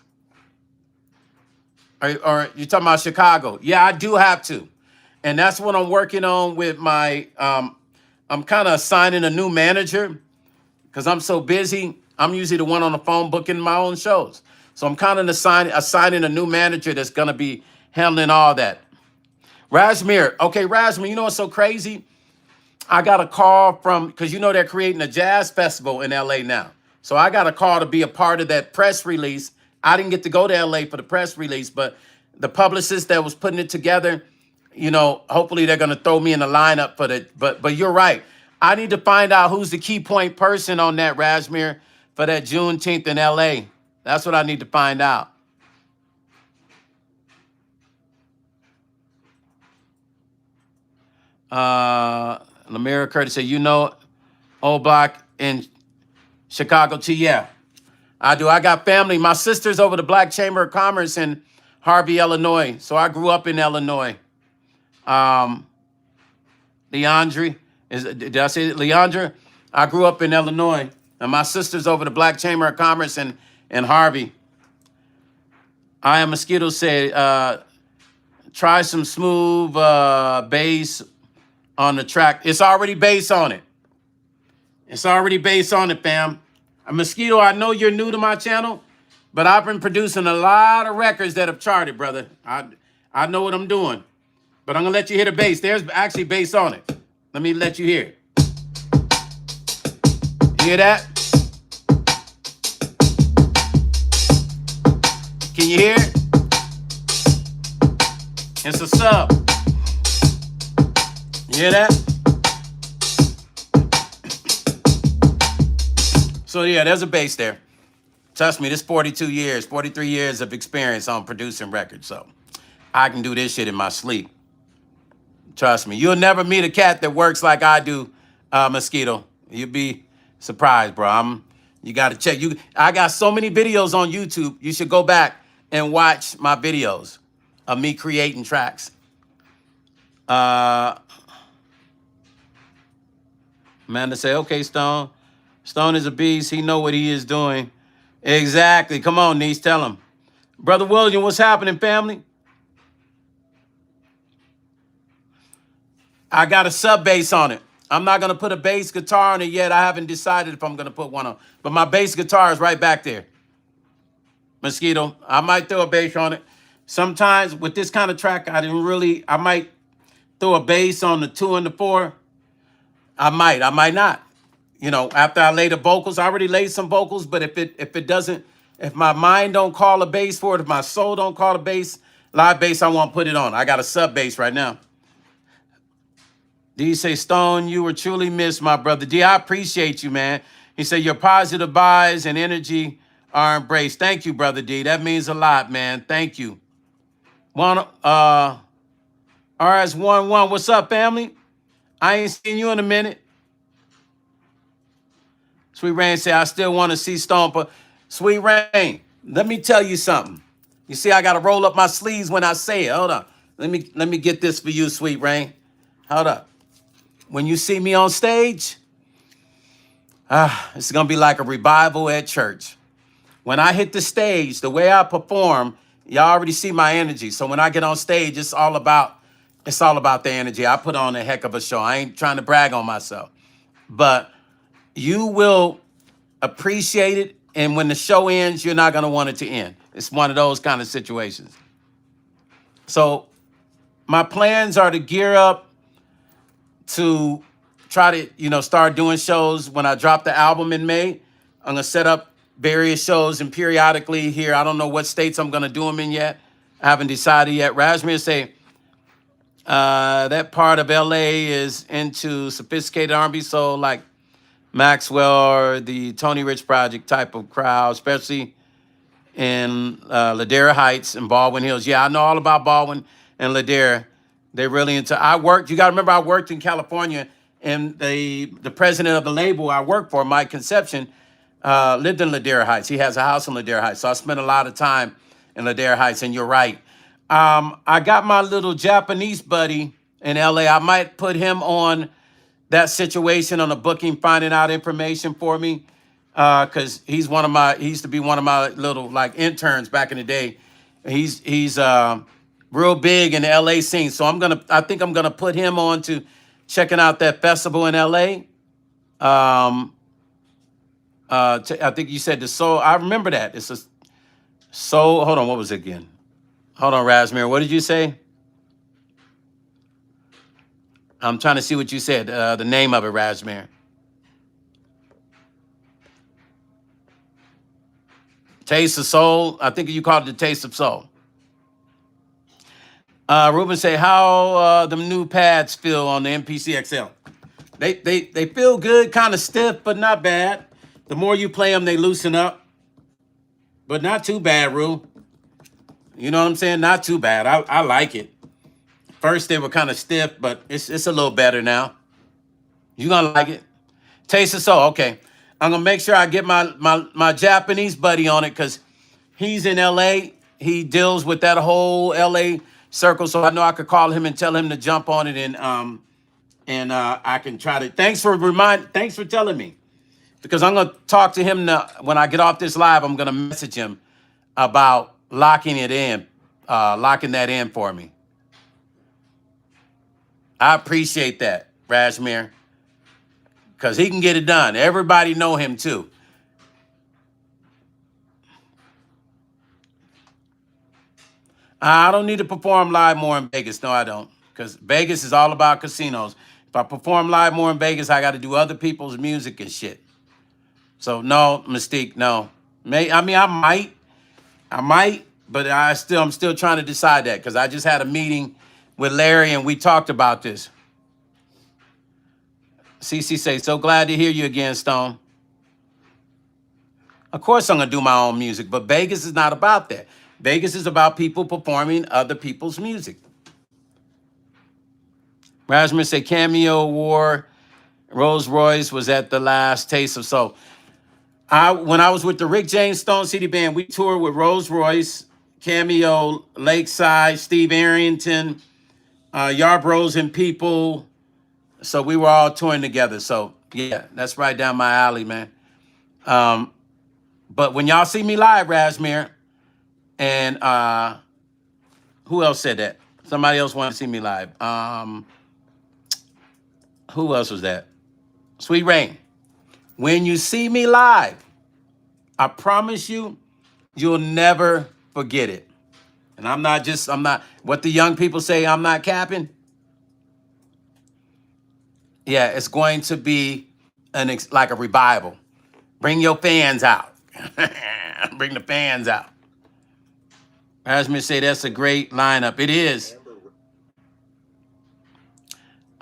Or you talking about Chicago? Yeah, I do have to. And that's what I'm working on with my, I'm kind of assigning a new manager because I'm so busy. I'm usually the one on the phone booking my own shows. So I'm kind of assigning a new manager that's going to be handling all that. Rashmir. Okay, Rashmir, you know what's so crazy? I got a call from, because you know they're creating a jazz festival in LA now. So I got a call to be a part of that press release. I didn't get to go to LA for the press release, but the publicist that was putting it together, you know, hopefully they're going to throw me in the lineup for the, but you're right. I need to find out who's the key point person on that, Rashmir, for that Juneteenth in LA. That's what I need to find out. Lemire Curtis said, you know, Old Block in Chicago too. Yeah, I do. I got family. My sister's over the Black Chamber of Commerce in Harvey, Illinois. So I grew up in Illinois. Leandre, did I say Leandre? I grew up in Illinois. And my sister's over the Black Chamber of Commerce in Harvey. I Am Mosquito said, try some smooth bass on the track. It's already bass on it. It's already bass on it, fam. Mosquito, I know you're new to my channel, but I've been producing a lot of records that have charted, brother. I know what I'm doing. But I'm going to let you hear the bass. There's actually bass on it. Let me let you hear it. Hear that? Can you hear it? It's a sub. You hear that? So yeah, there's a bass there. Trust me, this 43 years of experience on producing records. So I can do this shit in my sleep. Trust me. You'll never meet a cat that works like I do, Mosquito. You'll be surprised, bro. You got to check. I got so many videos on YouTube. You should go back and watch my videos of me creating tracks. Amanda say, okay, Stone. Stone is a beast. He know what he is doing. Exactly. Come on, niece. Tell him. Brother William, what's happening, family? I got a sub bass on it. I'm not going to put a bass guitar on it yet. I haven't decided if I'm going to put one on. But my bass guitar is right back there. Mosquito. I might throw a bass on it. Sometimes with this kind of track, I might throw a bass on the 2 and the 4. I might not. You know, after I lay the vocals, I already laid some vocals, but if my mind don't call a bass for it, if my soul don't call a bass, live bass, I won't put it on. I got a sub bass right now. D say, Stone, you were truly missed, my brother. D, I appreciate you, man. He said, your positive vibes and energy are embraced. Thank you, brother D. That means a lot, man. Thank you. RS11, what's up, family? I ain't seen you in a minute. Sweet Rain say, I still want to see Stone. But Sweet Rain, let me tell you something. You see, I got to roll up my sleeves when I say it. Hold on. Let me get this for you, Sweet Rain. Hold up. When you see me on stage, it's going to be like a revival at church. When I hit the stage, the way I perform, y'all already see my energy. So when I get on stage, it's all about the energy. I put on a heck of a show. I ain't trying to brag on myself, but you will appreciate it. And when the show ends, you're not going to want it to end. It's one of those kind of situations. So my plans are to gear up to try to, start doing shows when I drop the album in May. I'm going to set up various shows and periodically here. I don't know what states I'm going to do them in yet. I haven't decided yet. Rajmir say that part of LA is into sophisticated R&B soul like Maxwell or the Tony Rich Project type of crowd, especially in Ladera Heights and Baldwin Hills. Yeah, I know all about Baldwin and Ladera. They're really into. You got to remember, I worked in California, and the president of the label I worked for, Mike Conception, lived in Ladera Heights. He has a house in Ladera Heights, so I spent a lot of time in Ladera Heights. And you're right. I got my little Japanese buddy in LA. I might put him on that situation on a booking, finding out information for me, because he used to be one of my little like interns back in the day. He's real big in the LA scene, so I think I'm gonna put him on to checking out that festival in LA. I think you said the soul. I remember that it's a soul. Hold on, what was it again? Hold on, Razmir. What did you say? I'm trying to see what you said. The name of it, Razmir. Taste of Soul. I think you called it the Taste of Soul. Ruben say, how the new pads feel on the MPCXL? They feel good, kind of stiff, but not bad. The more you play them, they loosen up. But not too bad, Ru. You know what I'm saying? Not too bad. I like it. First, they were kind of stiff, but it's a little better now. You're going to like it. Taste of Soul. Okay. I'm going to make sure I get my Japanese buddy on it because he's in L.A. He deals with that whole L.A. circle, so I know I could call him and tell him to jump on it, and I can try to. Thanks for telling me, because I'm going to talk to him when I get off this live. I'm going to message him about locking that in for me. I appreciate that, Rajmir, because he can get it done. Everybody know him too. I don't need to perform live more in Vegas. No, I don't, because Vegas is all about casinos. If I perform live more in Vegas, I got to do other people's music and shit. So no, Mystique, no. I might, but I'm still trying to decide that, because I just had a meeting with Larry and we talked about this. CC say, so glad to hear you again, Stone. Of course I'm going to do my own music, but Vegas is not about that. Vegas is about people performing other people's music. Rasmus say Cameo wore Rolls Royce was at the last Taste of Soul. When I was with the Rick James Stone City Band, we toured with Rolls Royce, Cameo, Lakeside, Steve Arrington, Yarbrough and People. So we were all touring together. So yeah, that's right down my alley, man. But when y'all see me live, Razmir, and who else said that? Somebody else wanted to see me live. Who else was that? Sweet Rain. When you see me live, I promise you, you'll never forget it. And I'm not what the young people say, I'm not capping. Yeah, it's going to be like a revival. Bring your fans out. Bring the fans out. Asmin say that's a great lineup. It is.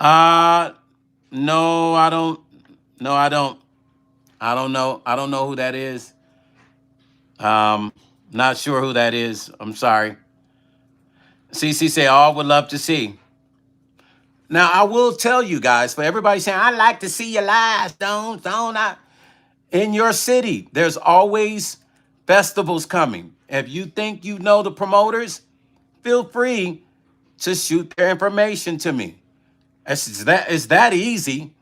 No, I don't. No, I don't. I don't know. I don't know who that is. Not sure who that is. I'm sorry. CC say, all would love to see. Now, I will tell you guys, for everybody saying, I'd like to see you live, Stone. In your city, there's always festivals coming. If you think you know the promoters, feel free to shoot their information to me. It's that easy.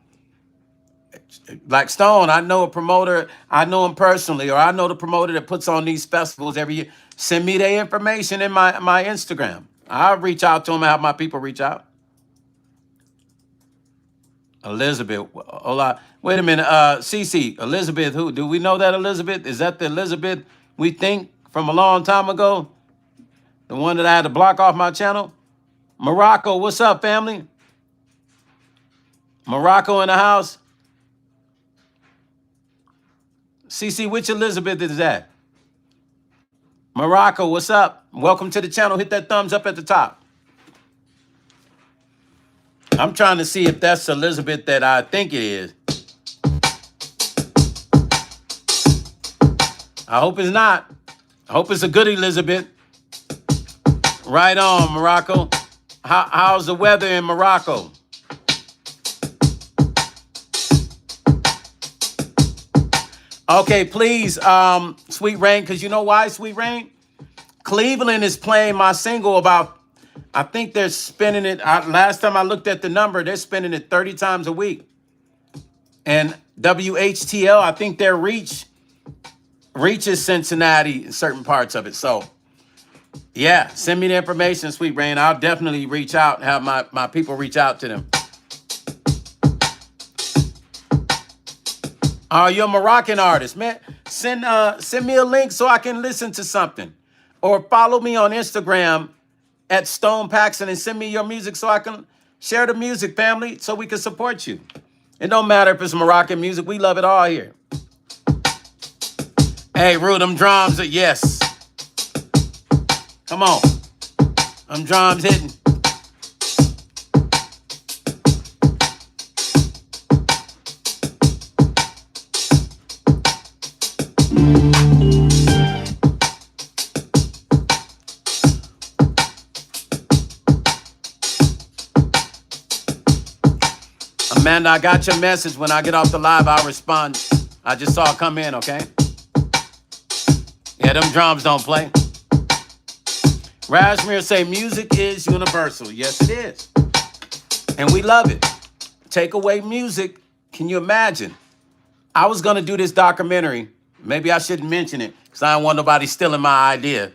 like Stone, I know a promoter, I know him personally, or I know the promoter that puts on these festivals every year. Send me their information in my Instagram. I'll reach out to them and have my people reach out. Elizabeth, hola. Wait a minute, Cece, Elizabeth, who? Do we know that Elizabeth? Is that the Elizabeth we think from a long time ago? The one that I had to block off my channel? Morocco, what's up, family? Morocco in the house? Cece, which Elizabeth is that? Morocco, what's up? Welcome to the channel. Hit that thumbs up at the top. I'm trying to see if that's Elizabeth that I think it is. I hope it's not. I hope it's a good Elizabeth. Right on, Morocco. How's the weather in Morocco? Okay, please, Sweet Rain, because you know why, Sweet Rain? Cleveland is playing my single about, I think they're spinning it. Last time I looked at the number, they're spinning it 30 times a week. And WHTL, I think their reaches Cincinnati in certain parts of it. So, yeah, send me the information, Sweet Rain. I'll definitely reach out and have my people reach out to them. You're a Moroccan artist, man. Send me a link so I can listen to something. Or follow me on Instagram at Stone Paxton and send me your music so I can share the music, family, so we can support you. It don't matter if it's Moroccan music. We love it all here. Hey, Rue, them drums are yes. Come on. Them drums hitting. Amanda, I got your message. When I get off the live, I'll respond. I just saw it come in, okay? Yeah, them drums don't play. Rashmir say music is universal. Yes, it is. And we love it. Take away music. Can you imagine? I was going to do this documentary. Maybe I shouldn't mention it because I don't want nobody stealing my idea.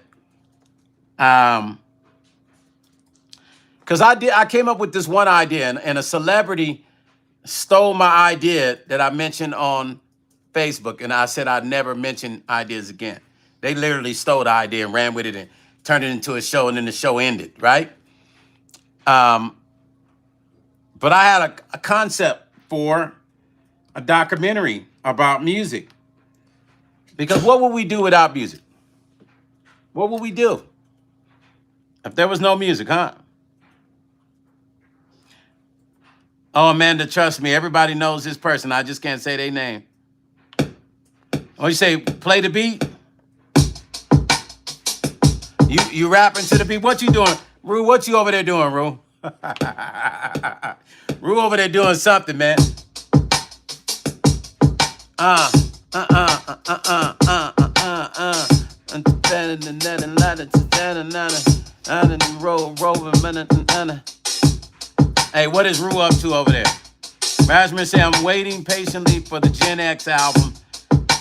Because I came up with this one idea, and a celebrity stole my idea that I mentioned on Facebook, and I said I'd never mention ideas again. They literally stole the idea and ran with it and turned it into a show, and then the show ended, right? But I had a concept for a documentary about music. Because what would we do without music? What would we do if there was no music, huh? Oh, Amanda, trust me. Everybody knows this person. I just can't say their name. Oh, you say, play the beat? You rapping to the beat? What you doing? Rue, what you over there doing, Rue? Rue over there doing something, man. Hey, what is Rue up to over there? Rajman say, I'm waiting patiently for the Gen X album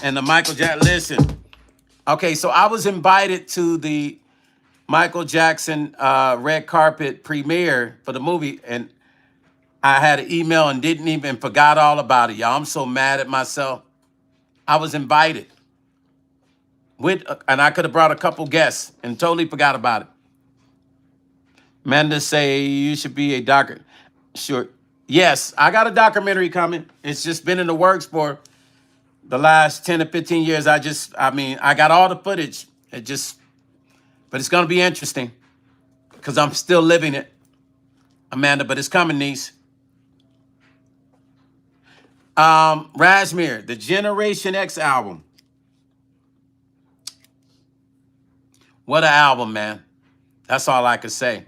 and the Michael Jackson. Listen, okay, so I was invited to the Michael Jackson red carpet premiere for the movie, and I had an email and didn't even forgot all about it, y'all. I'm so mad at myself. I was invited and I could have brought a couple guests and totally forgot about it. Amanda say you should be a doctor. Sure. Yes, I got a documentary coming. It's just been in the works for the last 10 to 15 years. I got all the footage. But it's going to be interesting because I'm still living it, Amanda, but it's coming, niece. Rashmir, the Generation X album. What an album, man. That's all I could say.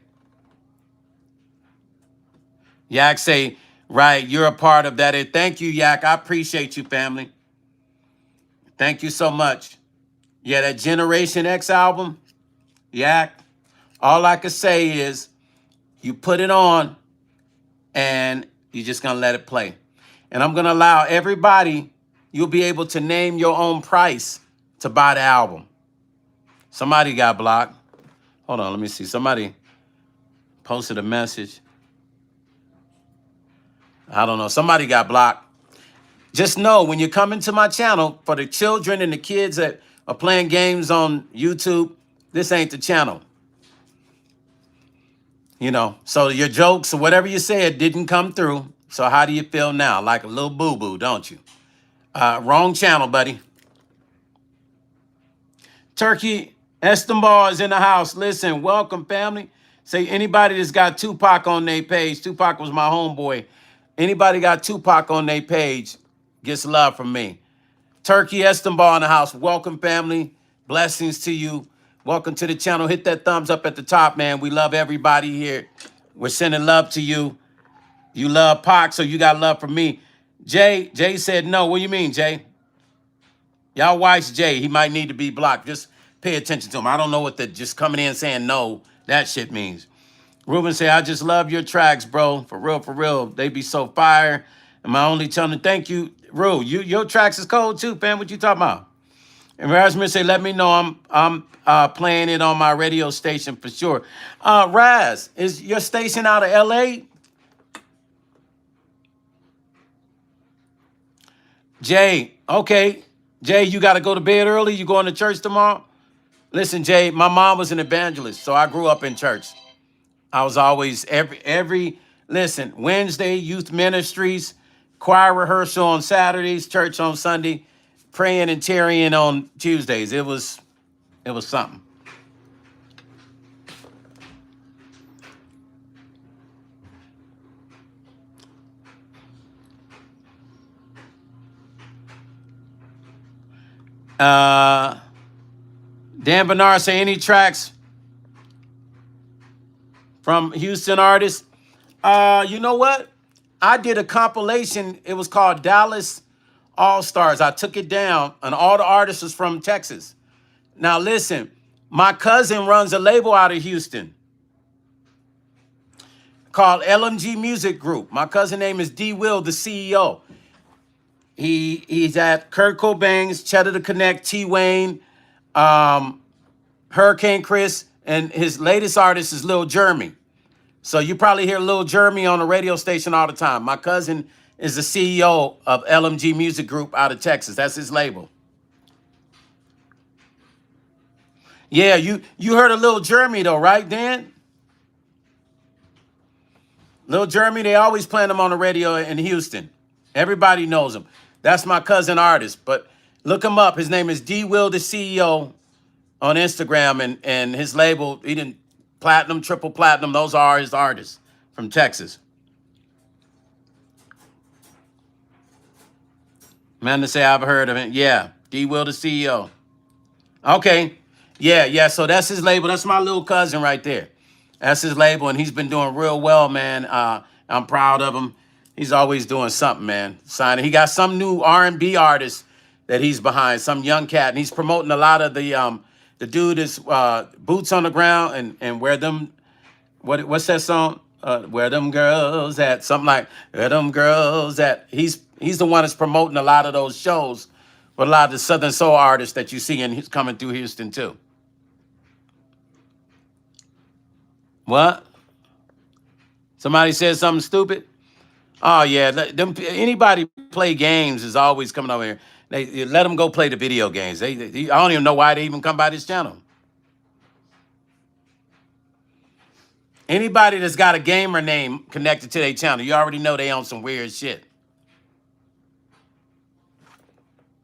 Yak say, right, you're a part of that. Thank you, Yak. I appreciate you, family. Thank you so much. Yeah, that Generation X album, Yak, all I could say is you put it on and you're just going to let it play. And I'm going to allow everybody, you'll be able to name your own price to buy the album. Somebody got blocked. Hold on, let me see. Somebody posted a message. I don't know. Somebody got blocked. Just know when you come into my channel, for the children and the kids that are playing games on YouTube, this ain't the channel. You know, so your jokes or whatever you said didn't come through. So how do you feel now? Like a little boo-boo, don't you? Wrong channel, buddy. Turkey Estambar is in the house. Listen, welcome, family. Say anybody that's got Tupac on their page. Tupac was my homeboy. Anybody got Tupac on their page gets love from me. Turkey Estambar in the house. Welcome, family. Blessings to you. Welcome to the channel. Hit that thumbs up at the top, man. We love everybody here. We're sending love to you. You love Pac, so you got love for me. Jay said no. What do you mean, Jay? Y'all watch Jay. He might need to be blocked. Just pay attention to him. I don't know what the just coming in saying no, that shit means. Ruben say, I just love your tracks, bro. For real. They be so fire. And my only telling, thank you. Ru, your tracks is cold too, fam. What you talking about? And Rasmus say, let me know I'm playing it on my radio station for sure. Raz, is your station out of LA? Jay, okay. Jay, you got to go to bed early? You going to church tomorrow? Listen, Jay, my mom was an evangelist, so I grew up in church. I was always listen, Wednesday, youth ministries, choir rehearsal on Saturdays, church on Sunday, praying and tarrying on Tuesdays. It was something. Dan Bernard say any tracks from Houston artists? You know what? I did a compilation. It was called Dallas All-Stars. I took it down, and all the artists was from Texas. Now, listen, my cousin runs a label out of Houston called LMG Music Group. My cousin name is D. Will, the CEO. He's at Kurt Cobain's, Cheddar to Connect, T. Wayne, Hurricane Chris, and his latest artist is Lil Jeremy. So you probably hear Lil Jeremy on the radio station all the time. My cousin is the CEO of LMG Music Group out of Texas. That's his label. Yeah, you heard of Lil Jeremy though, right, Dan? Lil Jeremy, they always playing him on the radio in Houston. Everybody knows him. That's my cousin artist, but look him up. His name is D. Will, the CEO on Instagram, and his label, he didn't platinum, triple platinum. Those are his artists from Texas. Man, to say I've heard of it. Yeah, D. Will, the CEO. Okay. Yeah. So that's his label. That's my little cousin right there. That's his label, and he's been doing real well, man. I'm proud of him. He's always doing something, man. Signing. He got some new R&B artist that he's behind, some young cat, and he's promoting a lot of the dude is Boots on the Ground and where them, what's that song? Where them girls at? Something like where them girls at. He's the one that's promoting a lot of those shows with a lot of the Southern Soul artists that you see, and he's coming through Houston too. What? Somebody said something stupid? Oh yeah, anybody play games is always coming over here. They let them go play the video games. I don't even know why they even come by this channel. Anybody that's got a gamer name connected to their channel, you already know they on some weird shit.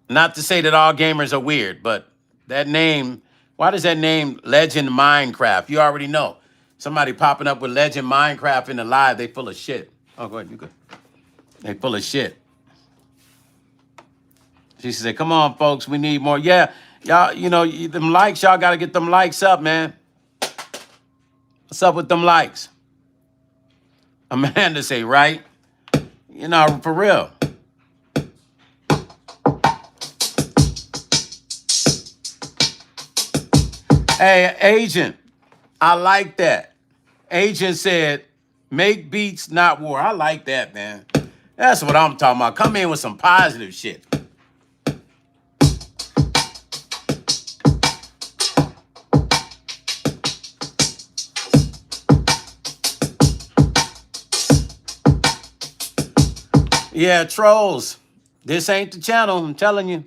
Not to say that all gamers are weird, but that name, why does that name Legend Minecraft? You already know. Somebody popping up with Legend Minecraft in the live, they full of shit. Oh, go ahead, you good. They full of shit. She said, come on, folks, we need more. Yeah, y'all, you know, them likes, y'all got to get them likes up, man. What's up with them likes? Amanda say, right? You know, for real. Hey, Agent, I like that. Agent said, make beats, not war. I like that, man. That's what I'm talking about. Come in with some positive shit. Yeah, trolls. This ain't the channel, I'm telling you.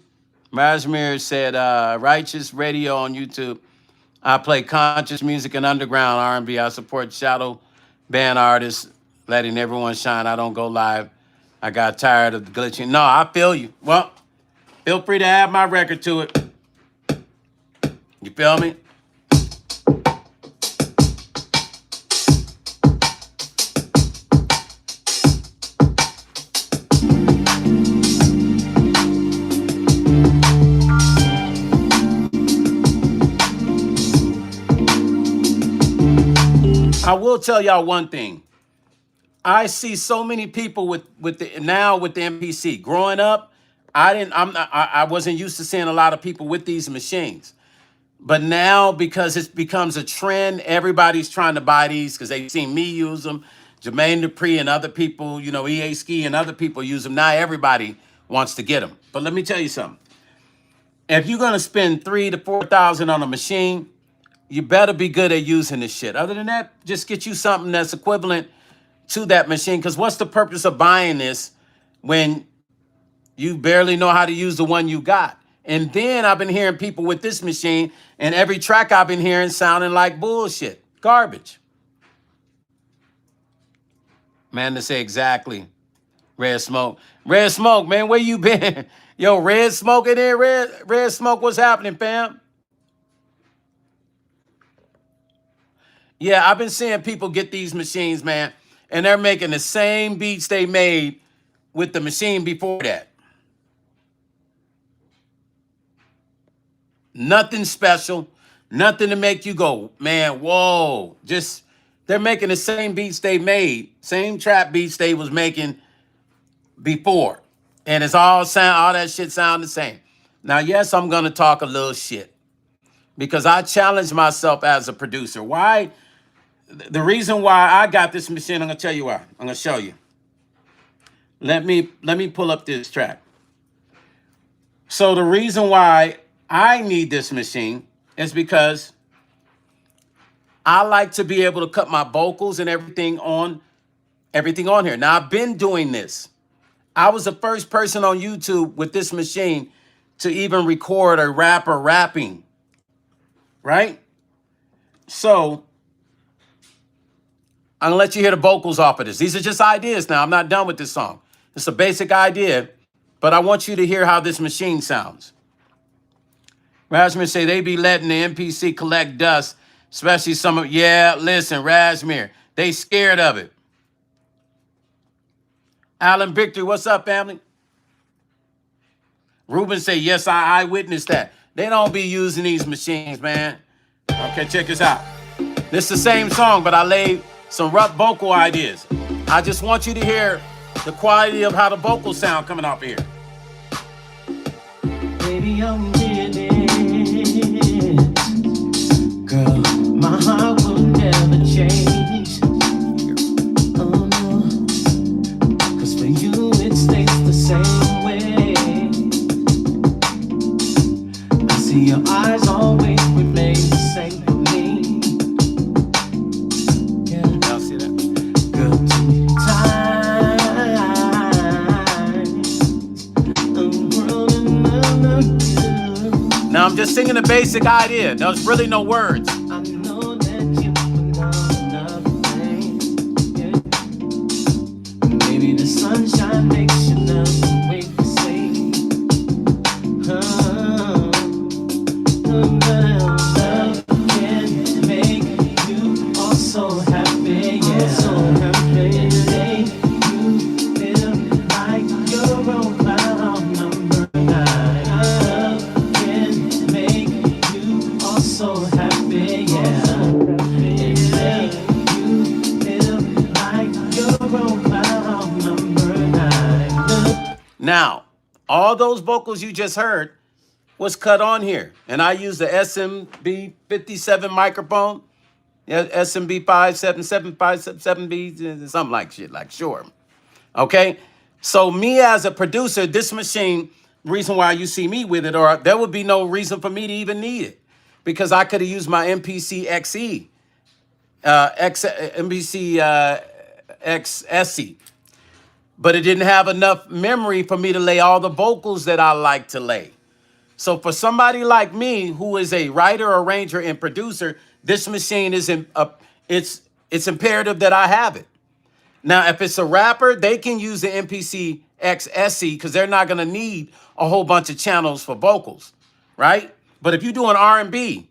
Razmir said, Righteous Radio on YouTube. I play conscious music and underground R&B. I support shadow band artists, letting everyone shine. I don't go live. I got tired of the glitching. No, I feel you. Well, feel free to add my record to it. You feel me? I will tell y'all one thing. I see so many people with the MPC. Growing up, I wasn't used to seeing a lot of people with these machines. But now, because it becomes a trend, everybody's trying to buy these because they've seen me use them. Jermaine Dupri and other people, you know, EA Ski and other people use them. Now everybody wants to get them. But let me tell you something. If you're gonna spend $3,000 to $4,000 on a machine, you better be good at using this shit. Other than that, just get you something that's equivalent to that machine. Because what's the purpose of buying this when you barely know how to use the one you got? And then I've been hearing people with this machine, and every track I've been hearing sounding like bullshit, garbage. Man, to say exactly. Red Smoke. Red Smoke, man, where you been? Yo, Red Smoke in there, Red Smoke, what's happening, fam? Yeah, I've been seeing people get these machines, man, and they're making the same beats they made with the machine before that. Nothing special, nothing to make you go, man, whoa. Just, they're making the same beats they made, same trap beats they was making before. And it's all that shit sound the same. Now, yes, I'm gonna talk a little shit because I challenge myself as a producer. Why? The reason why I got this machine, I'm gonna tell you why. I'm gonna show you. Let me pull up this track. So the reason why I need this machine is because I like to be able to cut my vocals and everything on here. Now, I've been doing this. I was the first person on YouTube with this machine to even record a rapper rapping, right? So I'm gonna let you hear the vocals off of this. These are just ideas now. I'm not done with this song. It's a basic idea, but I want you to hear how this machine sounds. Razmir say they be letting the MPC collect dust, especially some of, yeah, listen, Razmir, they scared of it. Alan Victory, what's up, family? Ruben say, yes, I witnessed that. They don't be using these machines, man. Okay, check this out. This is the same song, but I laid some rough vocal ideas. I just want you to hear the quality of how the vocals sound coming off here. Baby, I'm girl, my heart will never change. Oh no, 'cause for you it stays the same way. I see your eyes always remain the same for me. Yeah, y'all see that? Girl, now I'm just singing the basic idea. There's really no words. I know that you know nothing. Yeah. Maybe the sunshine makes you never wait to see. Love can make you also happy. Yeah, so happy. And make you feel like you're around number 9. So happy, yeah. And make you feel like you're around number 9. Now, all those vocals you just heard was cut on here. And I used the SMB57 microphone. Yeah, SMB 577, 577B, something like shit, like sure. Okay? So me as a producer, this machine, reason why you see me with it, or there would be no reason for me to even need it, because I could have used my MPCXE, MPCXSE, but it didn't have enough memory for me to lay all the vocals that I like to lay. So for somebody like me, who is a writer, arranger, and producer, this machine is it's imperative that I have it. Now, if it's a rapper, they can use the MPCX SE because they're not going to need a whole bunch of channels for vocals, right? But if you're doing R&B,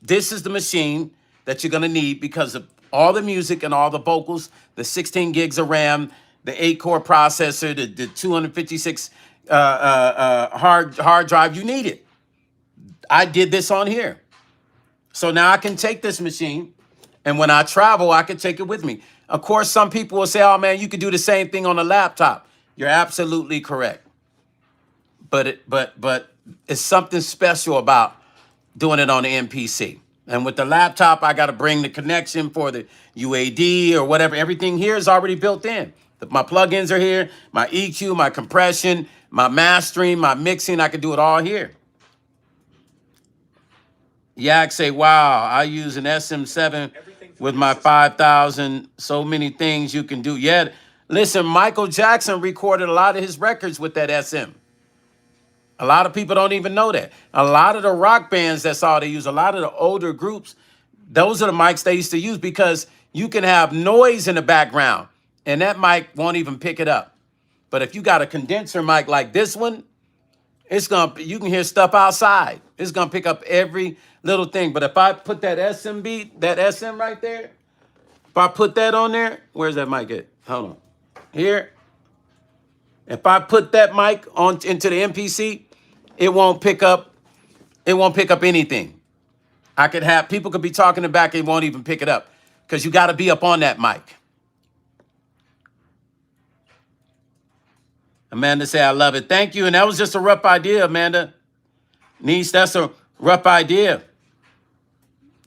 this is the machine that you're going to need because of all the music and all the vocals, the 16 gigs of RAM, the 8-core processor, the 256 hard drive. You need it. I did this on here. So now I can take this machine, and when I travel, I can take it with me. Of course, some people will say, oh, man, you could do the same thing on a laptop. You're absolutely correct. But it's something special about doing it on the MPC. And with the laptop, I got to bring the connection for the UAD or whatever. Everything here is already built in. My plugins are here, my EQ, my compression, my mastering, my mixing. I can do it all here. Yak say, wow, I use an SM7 with my 5,000. So many things you can do. Yeah, listen, Michael Jackson recorded a lot of his records with that SM. A lot of people don't even know that. A lot of the rock bands, that's all they use. A lot of the older groups, those are the mics they used to use because you can have noise in the background and that mic won't even pick it up. But if you got a condenser mic like this one, you can hear stuff outside. It's gonna pick up every little thing. But if I put that that SM right there, if I put that on there, where's that mic at? Hold on. Here. If I put that mic on into the MPC, it won't pick up anything. I could have people could be talking in the back, it won't even pick it up. Because you got to be up on that mic. Amanda say, I love it. Thank you. And that was just a rough idea, Amanda. Niece, that's a rough idea.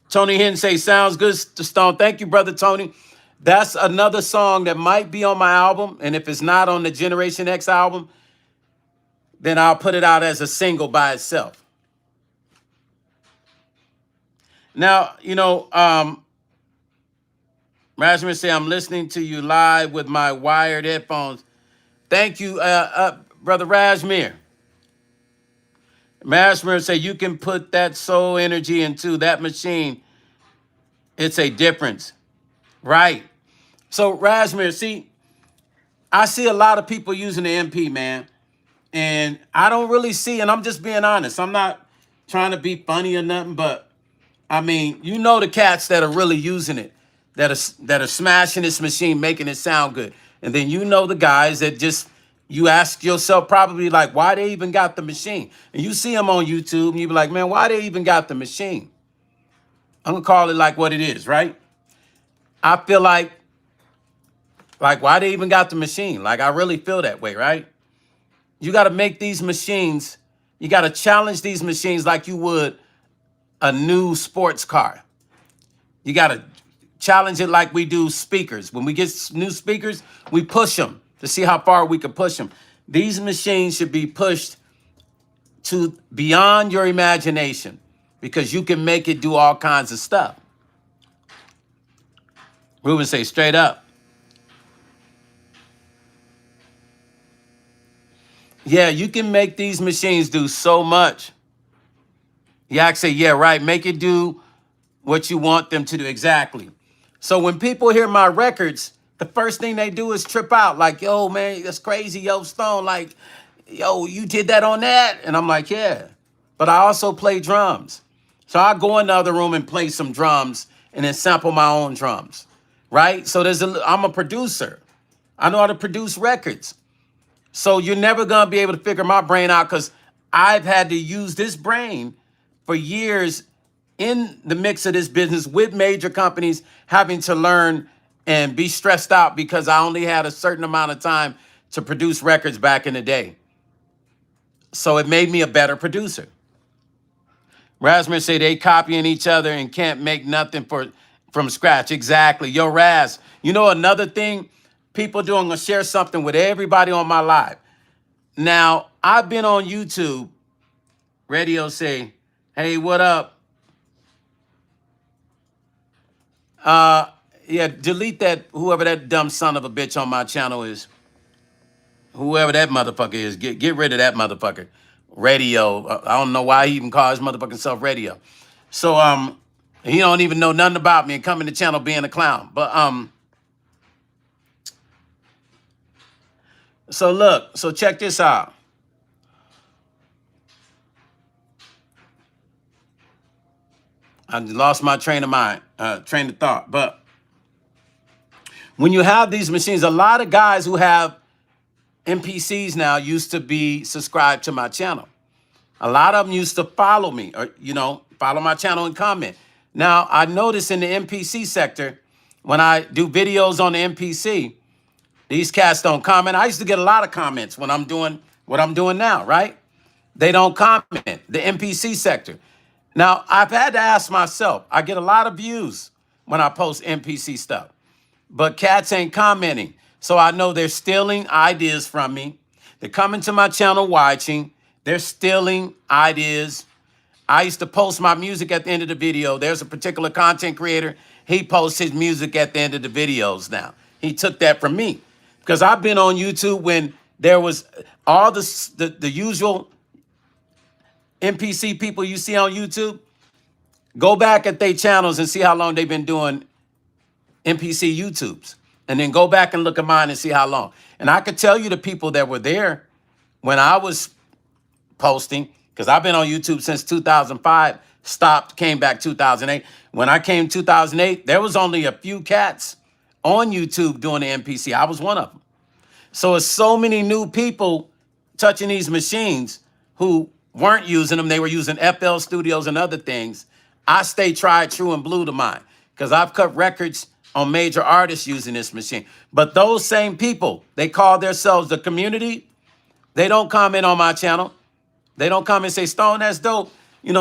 Tony Hinton say, sounds good, Stone. Thank you, brother Tony. That's another song that might be on my album. And if it's not on the Generation X album, then I'll put it out as a single by itself. Now, you know, Rajman say, I'm listening to you live with my wired headphones. Thank you, Brother Rajmir. Rajmir say, you can put that soul energy into that machine. It's a difference. Right. So, Rajmir, see, I see a lot of people using the MP, man. And I don't really see, and I'm just being honest. I'm not trying to be funny or nothing, but, I mean, you know the cats that are really using it, that are smashing this machine, making it sound good. And then you know the guys that just, you ask yourself probably like, why they even got the machine? And you see them on YouTube, and you be like, man, why they even got the machine? I'm going to call it like what it is, right? I feel like why they even got the machine? Like, I really feel that way, right? You got to make these machines, you got to challenge these machines like you would a new sports car. You got to challenge it like we do speakers. When we get new speakers, we push them to see how far we can push them. These machines should be pushed to beyond your imagination because you can make it do all kinds of stuff. Ruben say straight up. Yeah, you can make these machines do so much. Yak say, yeah, right. Make it do what you want them to do. Exactly. So when people hear my records, the first thing they do is trip out. Like, yo, man, that's crazy. Yo, Stone, like, yo, you did that on that? And I'm like, yeah. But I also play drums. So I go in the other room and play some drums and then sample my own drums. Right? So I'm a producer. I know how to produce records. So you're never going to be able to figure my brain out because I've had to use this brain for years in the mix of this business with major companies, having to learn and be stressed out because I only had a certain amount of time to produce records back in the day. So it made me a better producer. Razmir say they copying each other and can't make nothing from scratch. Exactly. Yo, Raz, you know another thing? people doing to share something with everybody on my live. Now, I've been on YouTube. Radio say, hey, what up? Yeah, delete that, whoever that dumb son of a bitch on my channel is. Whoever that motherfucker is, get rid of that motherfucker. Radio. I don't know why he even calls his motherfucking self Radio. So, he don't even know nothing about me and come in the channel being a clown. But, so look, so check this out. I lost my train of thought. But when you have these machines, a lot of guys who have MPCs now used to be subscribed to my channel. A lot of them used to follow me or, follow my channel and comment. Now, I notice in the MPC sector, when I do videos on the MPC, these cats don't comment. I used to get a lot of comments when I'm doing what I'm doing now, right? They don't comment, the MPC sector. Now, I've had to ask myself, I get a lot of views when I post MPC stuff, but cats ain't commenting. So I know they're stealing ideas from me. They're coming to my channel watching. They're stealing ideas. I used to post my music at the end of the video. There's a particular content creator. He posts his music at the end of the videos now. He took that from me because I've been on YouTube when there was all the usual MPC people you see on YouTube. Go back at their channels and see how long they've been doing MPC YouTubes. And then go back and look at mine and see how long. And I could tell you the people that were there when I was posting, because I've been on YouTube since 2005, stopped, came back 2008. When I came 2008, there was only a few cats on YouTube doing the MPC. I was one of them. So it's so many new people touching these machines who weren't using them. They were using FL Studios and other things. I stay tried, true, and blue to mine because I've cut records on major artists using this machine. But those same people, they call themselves the community. They don't comment on my channel. They don't come and say, Stone, that's dope.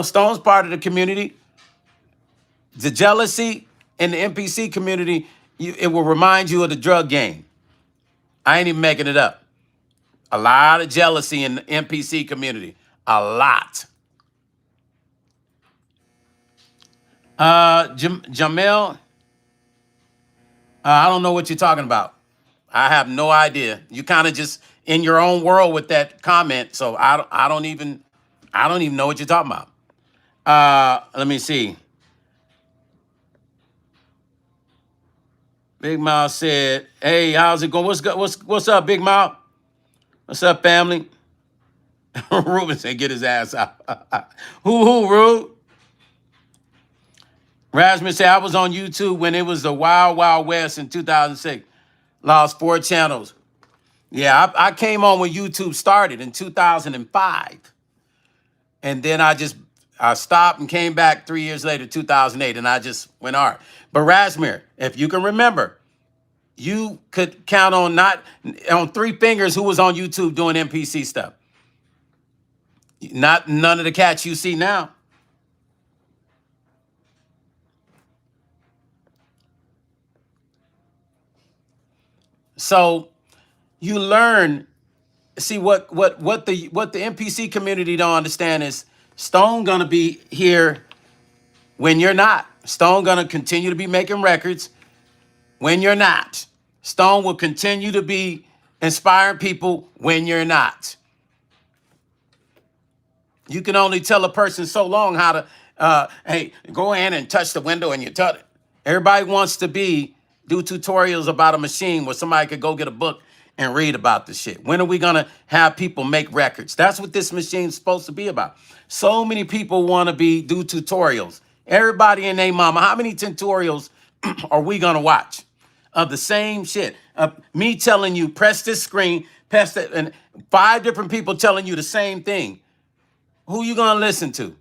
Stone's part of the community. The jealousy in the MPC community, it will remind you of the drug game. I ain't even making it up. A lot of jealousy in the MPC community. A lot. Jamel, I don't know what you're talking about. I have no idea. You kind of just in your own world with that comment. So I don't even know what you're talking about. Let me see. Big Mouth said, hey, how's it going? What's up, Big Mouth? What's up, family? Ruben said, get his ass out. Who, Rube? Rasmus said, I was on YouTube when it was the Wild Wild West in 2006. Lost 4 channels. Yeah, I came on when YouTube started in 2005. And then I stopped and came back 3 years later, 2008, and I just went hard. But Rasmir, if you can remember, you could count on 3 fingers who was on YouTube doing MPC stuff. None of the cats you see now. So you learn. See what the MPC community don't understand is Stone gonna be here when you're not. Stone gonna continue to be making records when you're not. Stone will continue to be inspiring people when you're not. You can only tell a person so long how to, hey, go in and touch the window and you touch it. Everybody wants to do tutorials about a machine where somebody could go get a book and read about the shit. When are we gonna have people make records? That's what this machine's supposed to be about. So many people want to do tutorials. Everybody and their mama, how many tutorials are we gonna watch of the same shit? Me telling you, press this screen, press that, and 5 different people telling you the same thing. Who you gonna listen to?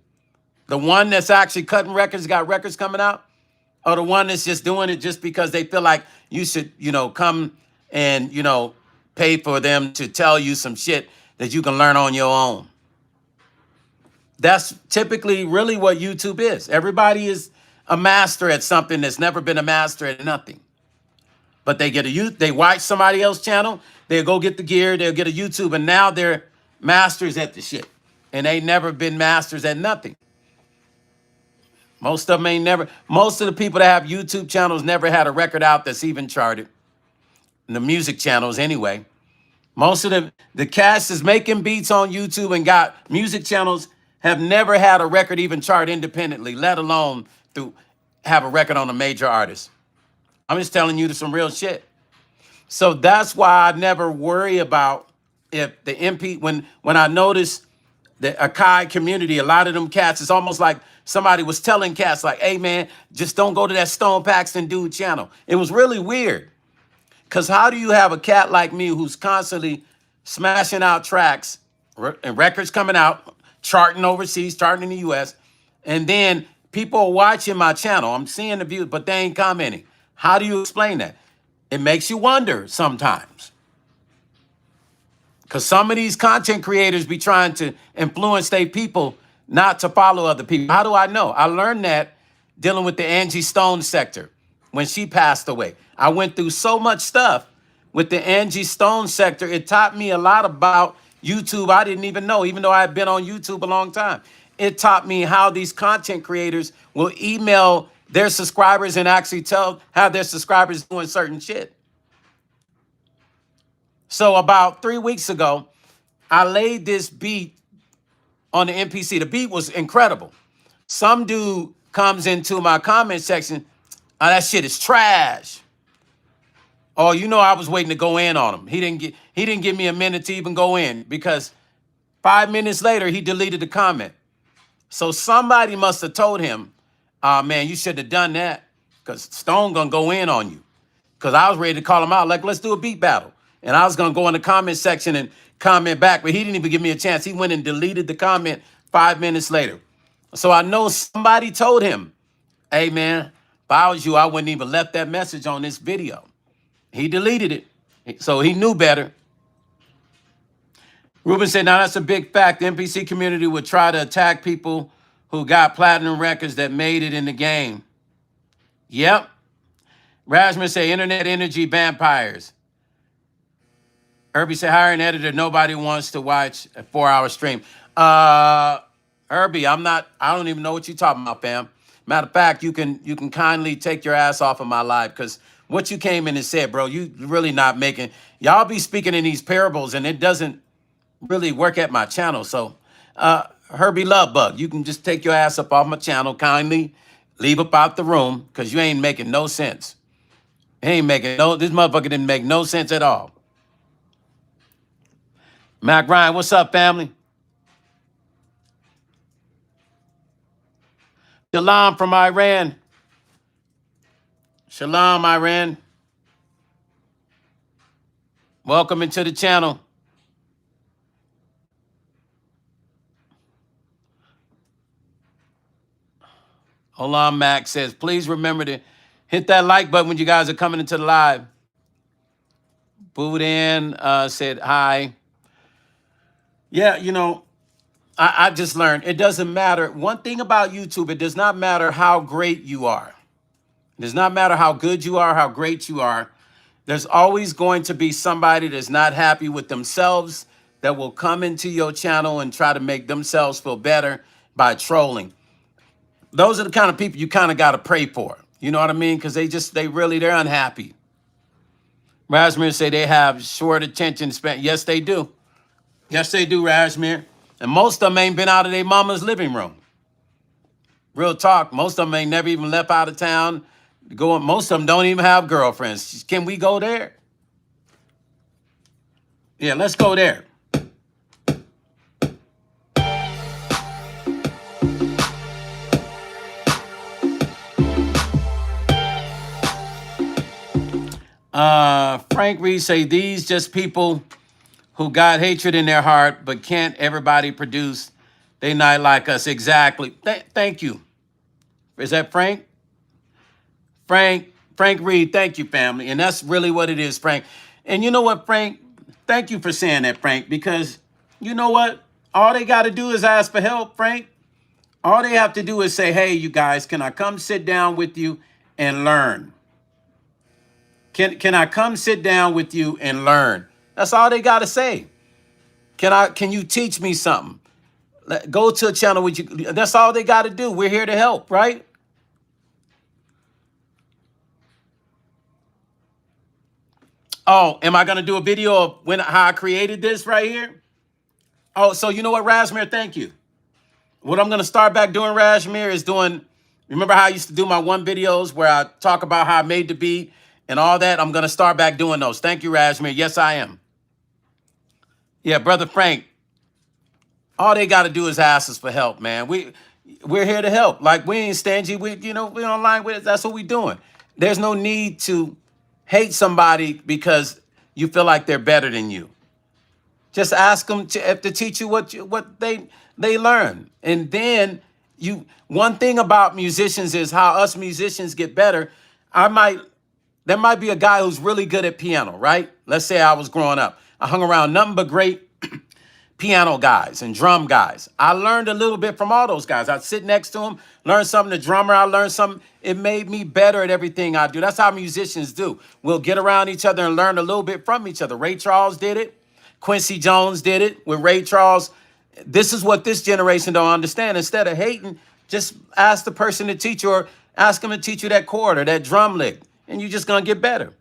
The one that's actually cutting records, got records coming out? Or the one that's just doing it just because they feel like you should, come and, pay for them to tell you some shit that you can learn on your own? That's typically really what YouTube is. Everybody is a master at something that's never been a master at nothing. But they watch somebody else's channel, they'll go get the gear, they'll get a YouTube, and now they're masters at the shit. And they never been masters at nothing. Most of them ain't never, most of the people that have YouTube channels never had a record out that's even charted. The music channels anyway. Most of the cast is making beats on YouTube and got music channels have never had a record even chart independently, let alone have a record on a major artist. I'm just telling you some real shit. So that's why I never worry about if the when I notice the Akai community, a lot of them cats, it's almost like somebody was telling cats like, hey man, just don't go to that Stone Paxton dude channel. It was really weird. Because how do you have a cat like me who's constantly smashing out tracks and records coming out, charting overseas, charting in the US, and then people are watching my channel. I'm seeing the views, but they ain't commenting. How do you explain that? It makes you wonder sometimes. Because some of these content creators be trying to influence their people not to follow other people. How do I know? I learned that dealing with the Angie Stone sector when she passed away. I went through so much stuff with the Angie Stone sector. It taught me a lot about YouTube I didn't even know, even though I had been on YouTube a long time. It taught me how these content creators will email their subscribers and actually have their subscribers doing certain shit. So about 3 weeks ago, I laid this beat on the MPC. The beat was incredible. Some dude comes into my comment section, oh, that shit is trash. Oh, you know, I was waiting to go in on him. He didn't give me a minute to even go in because 5 minutes later, he deleted the comment. So somebody must have told him, man, you shouldn't have done that because Stone gonna go in on you. Because I was ready to call him out, like, let's do a beat battle. And I was gonna go in the comment section and comment back, but he didn't even give me a chance. He went and deleted the comment 5 minutes later. So I know somebody told him, hey man, if I was you, I wouldn't even left that message on this video. He deleted it, so he knew better. Ruben said, now that's a big fact. The MPC community would try to attack people who got platinum records that made it in the game. Yep. Rajman said, internet energy vampires. Herbie said, hire an editor. Nobody wants to watch a 4-hour stream. Herbie, I don't even know what you're talking about, fam. Matter of fact, you can kindly take your ass off of my live because what you came in and said, bro, you really not making, y'all be speaking in these parables and it doesn't really work at my channel. So, Herbie Lovebug, you can just take your ass up off my channel, kindly leave up out the room because you ain't making no sense. This motherfucker didn't make no sense at all. Mac Ryan, what's up, family? Shalom from Iran. Shalom, Iran. Welcome into the channel. Hold on, Mac says, please remember to hit that like button when you guys are coming into the live. Boudin said hi. Yeah, you know, I just learned it doesn't matter. One thing about YouTube, it does not matter how great you are. It does not matter how good you are, how great you are. There's always going to be somebody that's not happy with themselves that will come into your channel and try to make themselves feel better by trolling. Those are the kind of people you kind of got to pray for. You know what I mean? Because they're unhappy. Razmir say they have short attention span. Yes, they do. Yes, they do, Razmir. And most of them ain't been out of their mama's living room. Real talk. Most of them ain't never even left out of town. Most of them don't even have girlfriends. Can we go there? Yeah, let's go there. Frank Reed say these just people who got hatred in their heart, but can't everybody produce? They not like us. Exactly. Thank you. Is that Frank? Frank Reed, thank you, family. And that's really what it is, Frank. And you know what, Frank? Thank you for saying that, Frank, because you know what? All they got to do is ask for help, Frank. All they have to do is say, hey, you guys, can I come sit down with you and learn? Can I come sit down with you and learn? That's all they got to say. Can you teach me something? Go to a channel with you. That's all they got to do. We're here to help, right? Oh, am I going to do a video of how I created this right here? Oh, so you know what, Razmir? Thank you. What I'm going to start back doing, Razmir, is doing, remember how I used to do my one videos where I talk about how I made the beat and all that? I'm going to start back doing those. Thank you, Razmir. Yes, I am. Yeah, Brother Frank, all they got to do is ask us for help, man. We're here to help. Like, we ain't stingy. We're online with it. That's what we're doing. There's no need to hate somebody because you feel like they're better than you. Just ask them to teach you what they learn. And then one thing about musicians is how us musicians get better. There might be a guy who's really good at piano, right? Let's say I was growing up. I hung around nothing but great piano guys and drum guys. I learned a little bit from all those guys. I'd sit next to them, learn something. The drummer, I learned something. It made me better at everything I do. That's how musicians do. We'll get around each other and learn a little bit from each other. Ray Charles did it. Quincy Jones did it with Ray Charles. This is what this generation don't understand. Instead of hating, just ask the person to teach you, or ask them to teach you that chord or that drum lick, and you're just going to get better.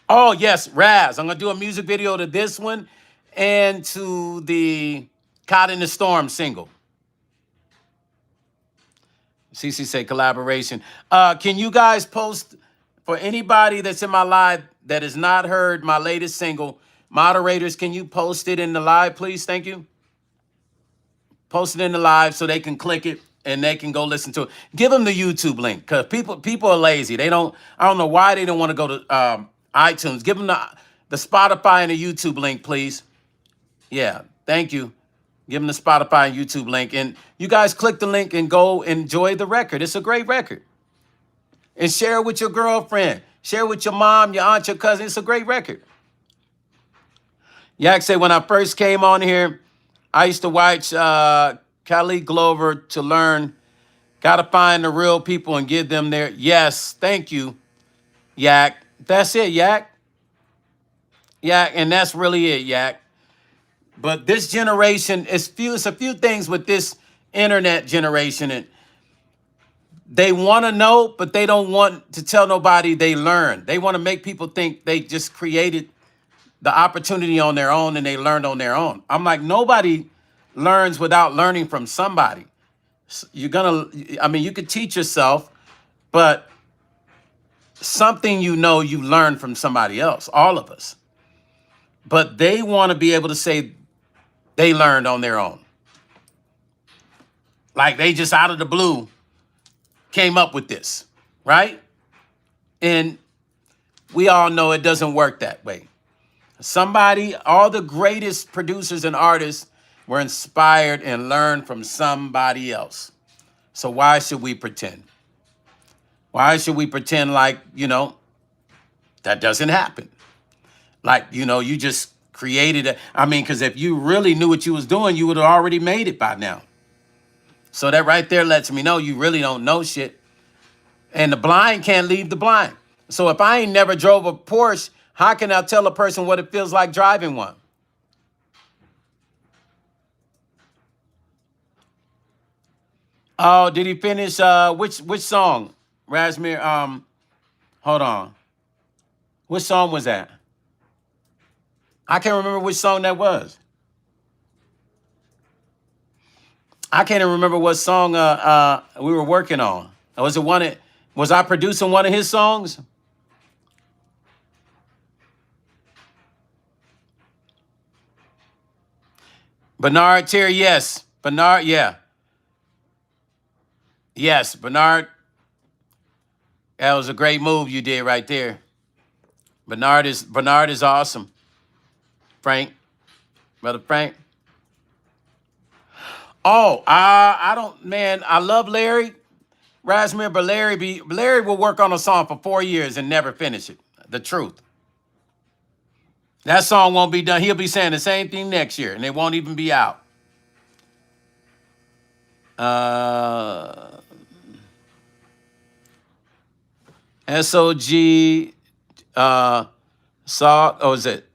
Oh, yes, Raz. I'm going to do a music video to this one and to the Caught in the Storm single. CC say collaboration. Can you guys post, for anybody that's in my live that has not heard my latest single, moderators, can you post it in the live, please? Thank you. Post it in the live so they can click it and they can go listen to it. Give them the YouTube link, because people are lazy. I don't know why they don't want to go to iTunes. Give them the Spotify and the YouTube link, please. Yeah, thank you. Give them the Spotify and YouTube link. And you guys click the link and go enjoy the record. It's a great record. And share it with your girlfriend. Share it with your mom, your aunt, your cousin. It's a great record. Yak say, when I first came on here, I used to watch Kali Glover to learn. Got to find the real people and give them their... Yes, thank you, Yak. That's it, Yak. Yak, and that's really it, Yak. But this generation, it's a few things with this internet generation. And they want to know, but they don't want to tell nobody they learned. They want to make people think they just created the opportunity on their own and they learned on their own. I'm like, nobody learns without learning from somebody. You could teach yourself, but something you learn from somebody else, all of us. But they want to be able to say they learned on their own. Like they just out of the blue came up with this, right? And we all know it doesn't work that way. All the greatest producers and artists were inspired and learned from somebody else. So why should we pretend? Why should we pretend like, that doesn't happen? Like, you just created it. Because if you really knew what you was doing, you would have already made it by now. So that right there lets me know you really don't know shit. And the blind can't lead the blind. So if I ain't never drove a Porsche, how can I tell a person what it feels like driving one? Oh, did he finish which song? Razmir, hold on. Which song was that? I can't remember which song that was. I can't even remember what song we were working on. Was I producing one of his songs? Bernard Terry, yes. Bernard, yeah. Yes, Bernard. That was a great move you did right there. Bernard is awesome. Frank, Brother Frank. Oh, I love Larry Razmir, but Larry will work on a song for 4 years and never finish it. The truth. That song won't be done. He'll be saying the same thing next year, and it won't even be out. SOG, is it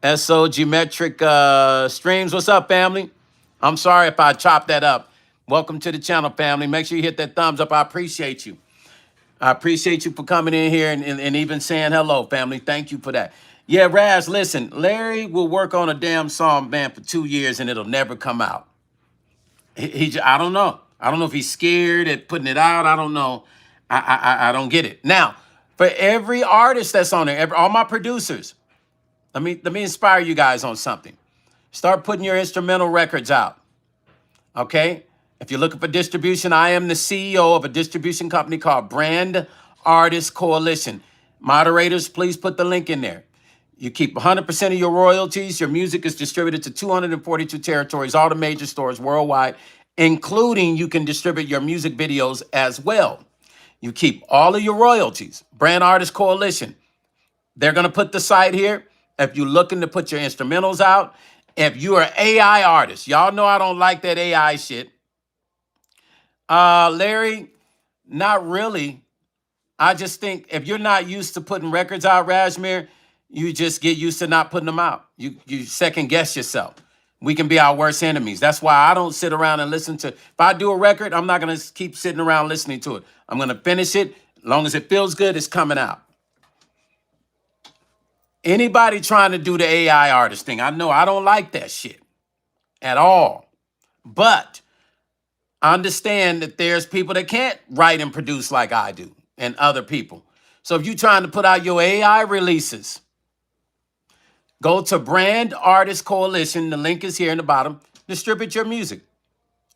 SOG metric streams? What's up, family? I'm sorry if I chopped that up. Welcome to the channel, family. Make sure you hit that thumbs up. I appreciate you. I appreciate you for coming in here and even saying hello, family. Thank you for that. Yeah, Raz, listen, Larry will work on a damn song, man, for 2 years and it'll never come out. I don't know. I don't know if he's scared at putting it out. I don't know. I don't get it. Now, for every artist that's on there, all my producers, let me inspire you guys on something. Start putting your instrumental records out. Okay? If you're looking for distribution, I am the CEO of a distribution company called Brand Artist Coalition. Moderators, please put the link in there. You keep 100% of your royalties. Your music is distributed to 242 territories, all the major stores worldwide, including you can distribute your music videos as well. You keep all of your royalties. Brand Artist Coalition. They're going to put the site here. If you're looking to put your instrumentals out, if you're an AI artist, y'all know I don't like that AI shit. Larry, not really. I just think if you're not used to putting records out, Rajmir, you just get used to not putting them out. You second guess yourself. We can be our worst enemies. That's why I don't sit around and listen to. If I do a record, I'm not going to keep sitting around listening to it. I'm going to finish it. As long as it feels good, it's coming out. Anybody trying to do the AI artist thing, I know I don't like that shit at all. But understand that there's people that can't write and produce like I do and other people. So if you're trying to put out your AI releases, go to Brand Artist Coalition. The link is here in the bottom. Distribute your music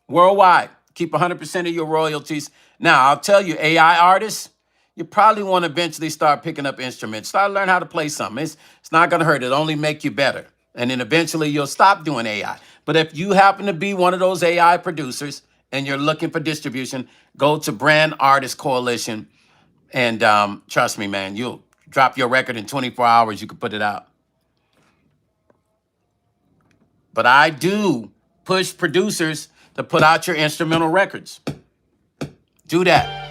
worldwide. Keep 100% of your royalties. Now, I'll tell you, AI artists, you probably want to eventually start picking up instruments. Start learning how to play something. It's not going to hurt. It'll only make you better. And then eventually you'll stop doing AI. But if you happen to be one of those AI producers and you're looking for distribution, go to Brand Artist Coalition. And trust me, man, you'll drop your record in 24 hours. You can put it out. But I do push producers to put out your instrumental records. Do that.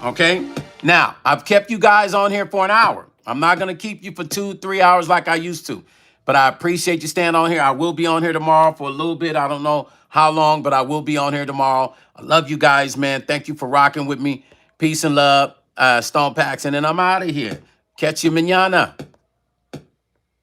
Okay? Now, I've kept you guys on here for an hour. I'm not going to keep you for 2-3 hours like I used to. But I appreciate you staying on here. I will be on here tomorrow for a little bit. I don't know how long, but I will be on here tomorrow. I love you guys, man. Thank you for rocking with me. Peace and love. Stone Paxton, and I'm out of here. Catch you mañana.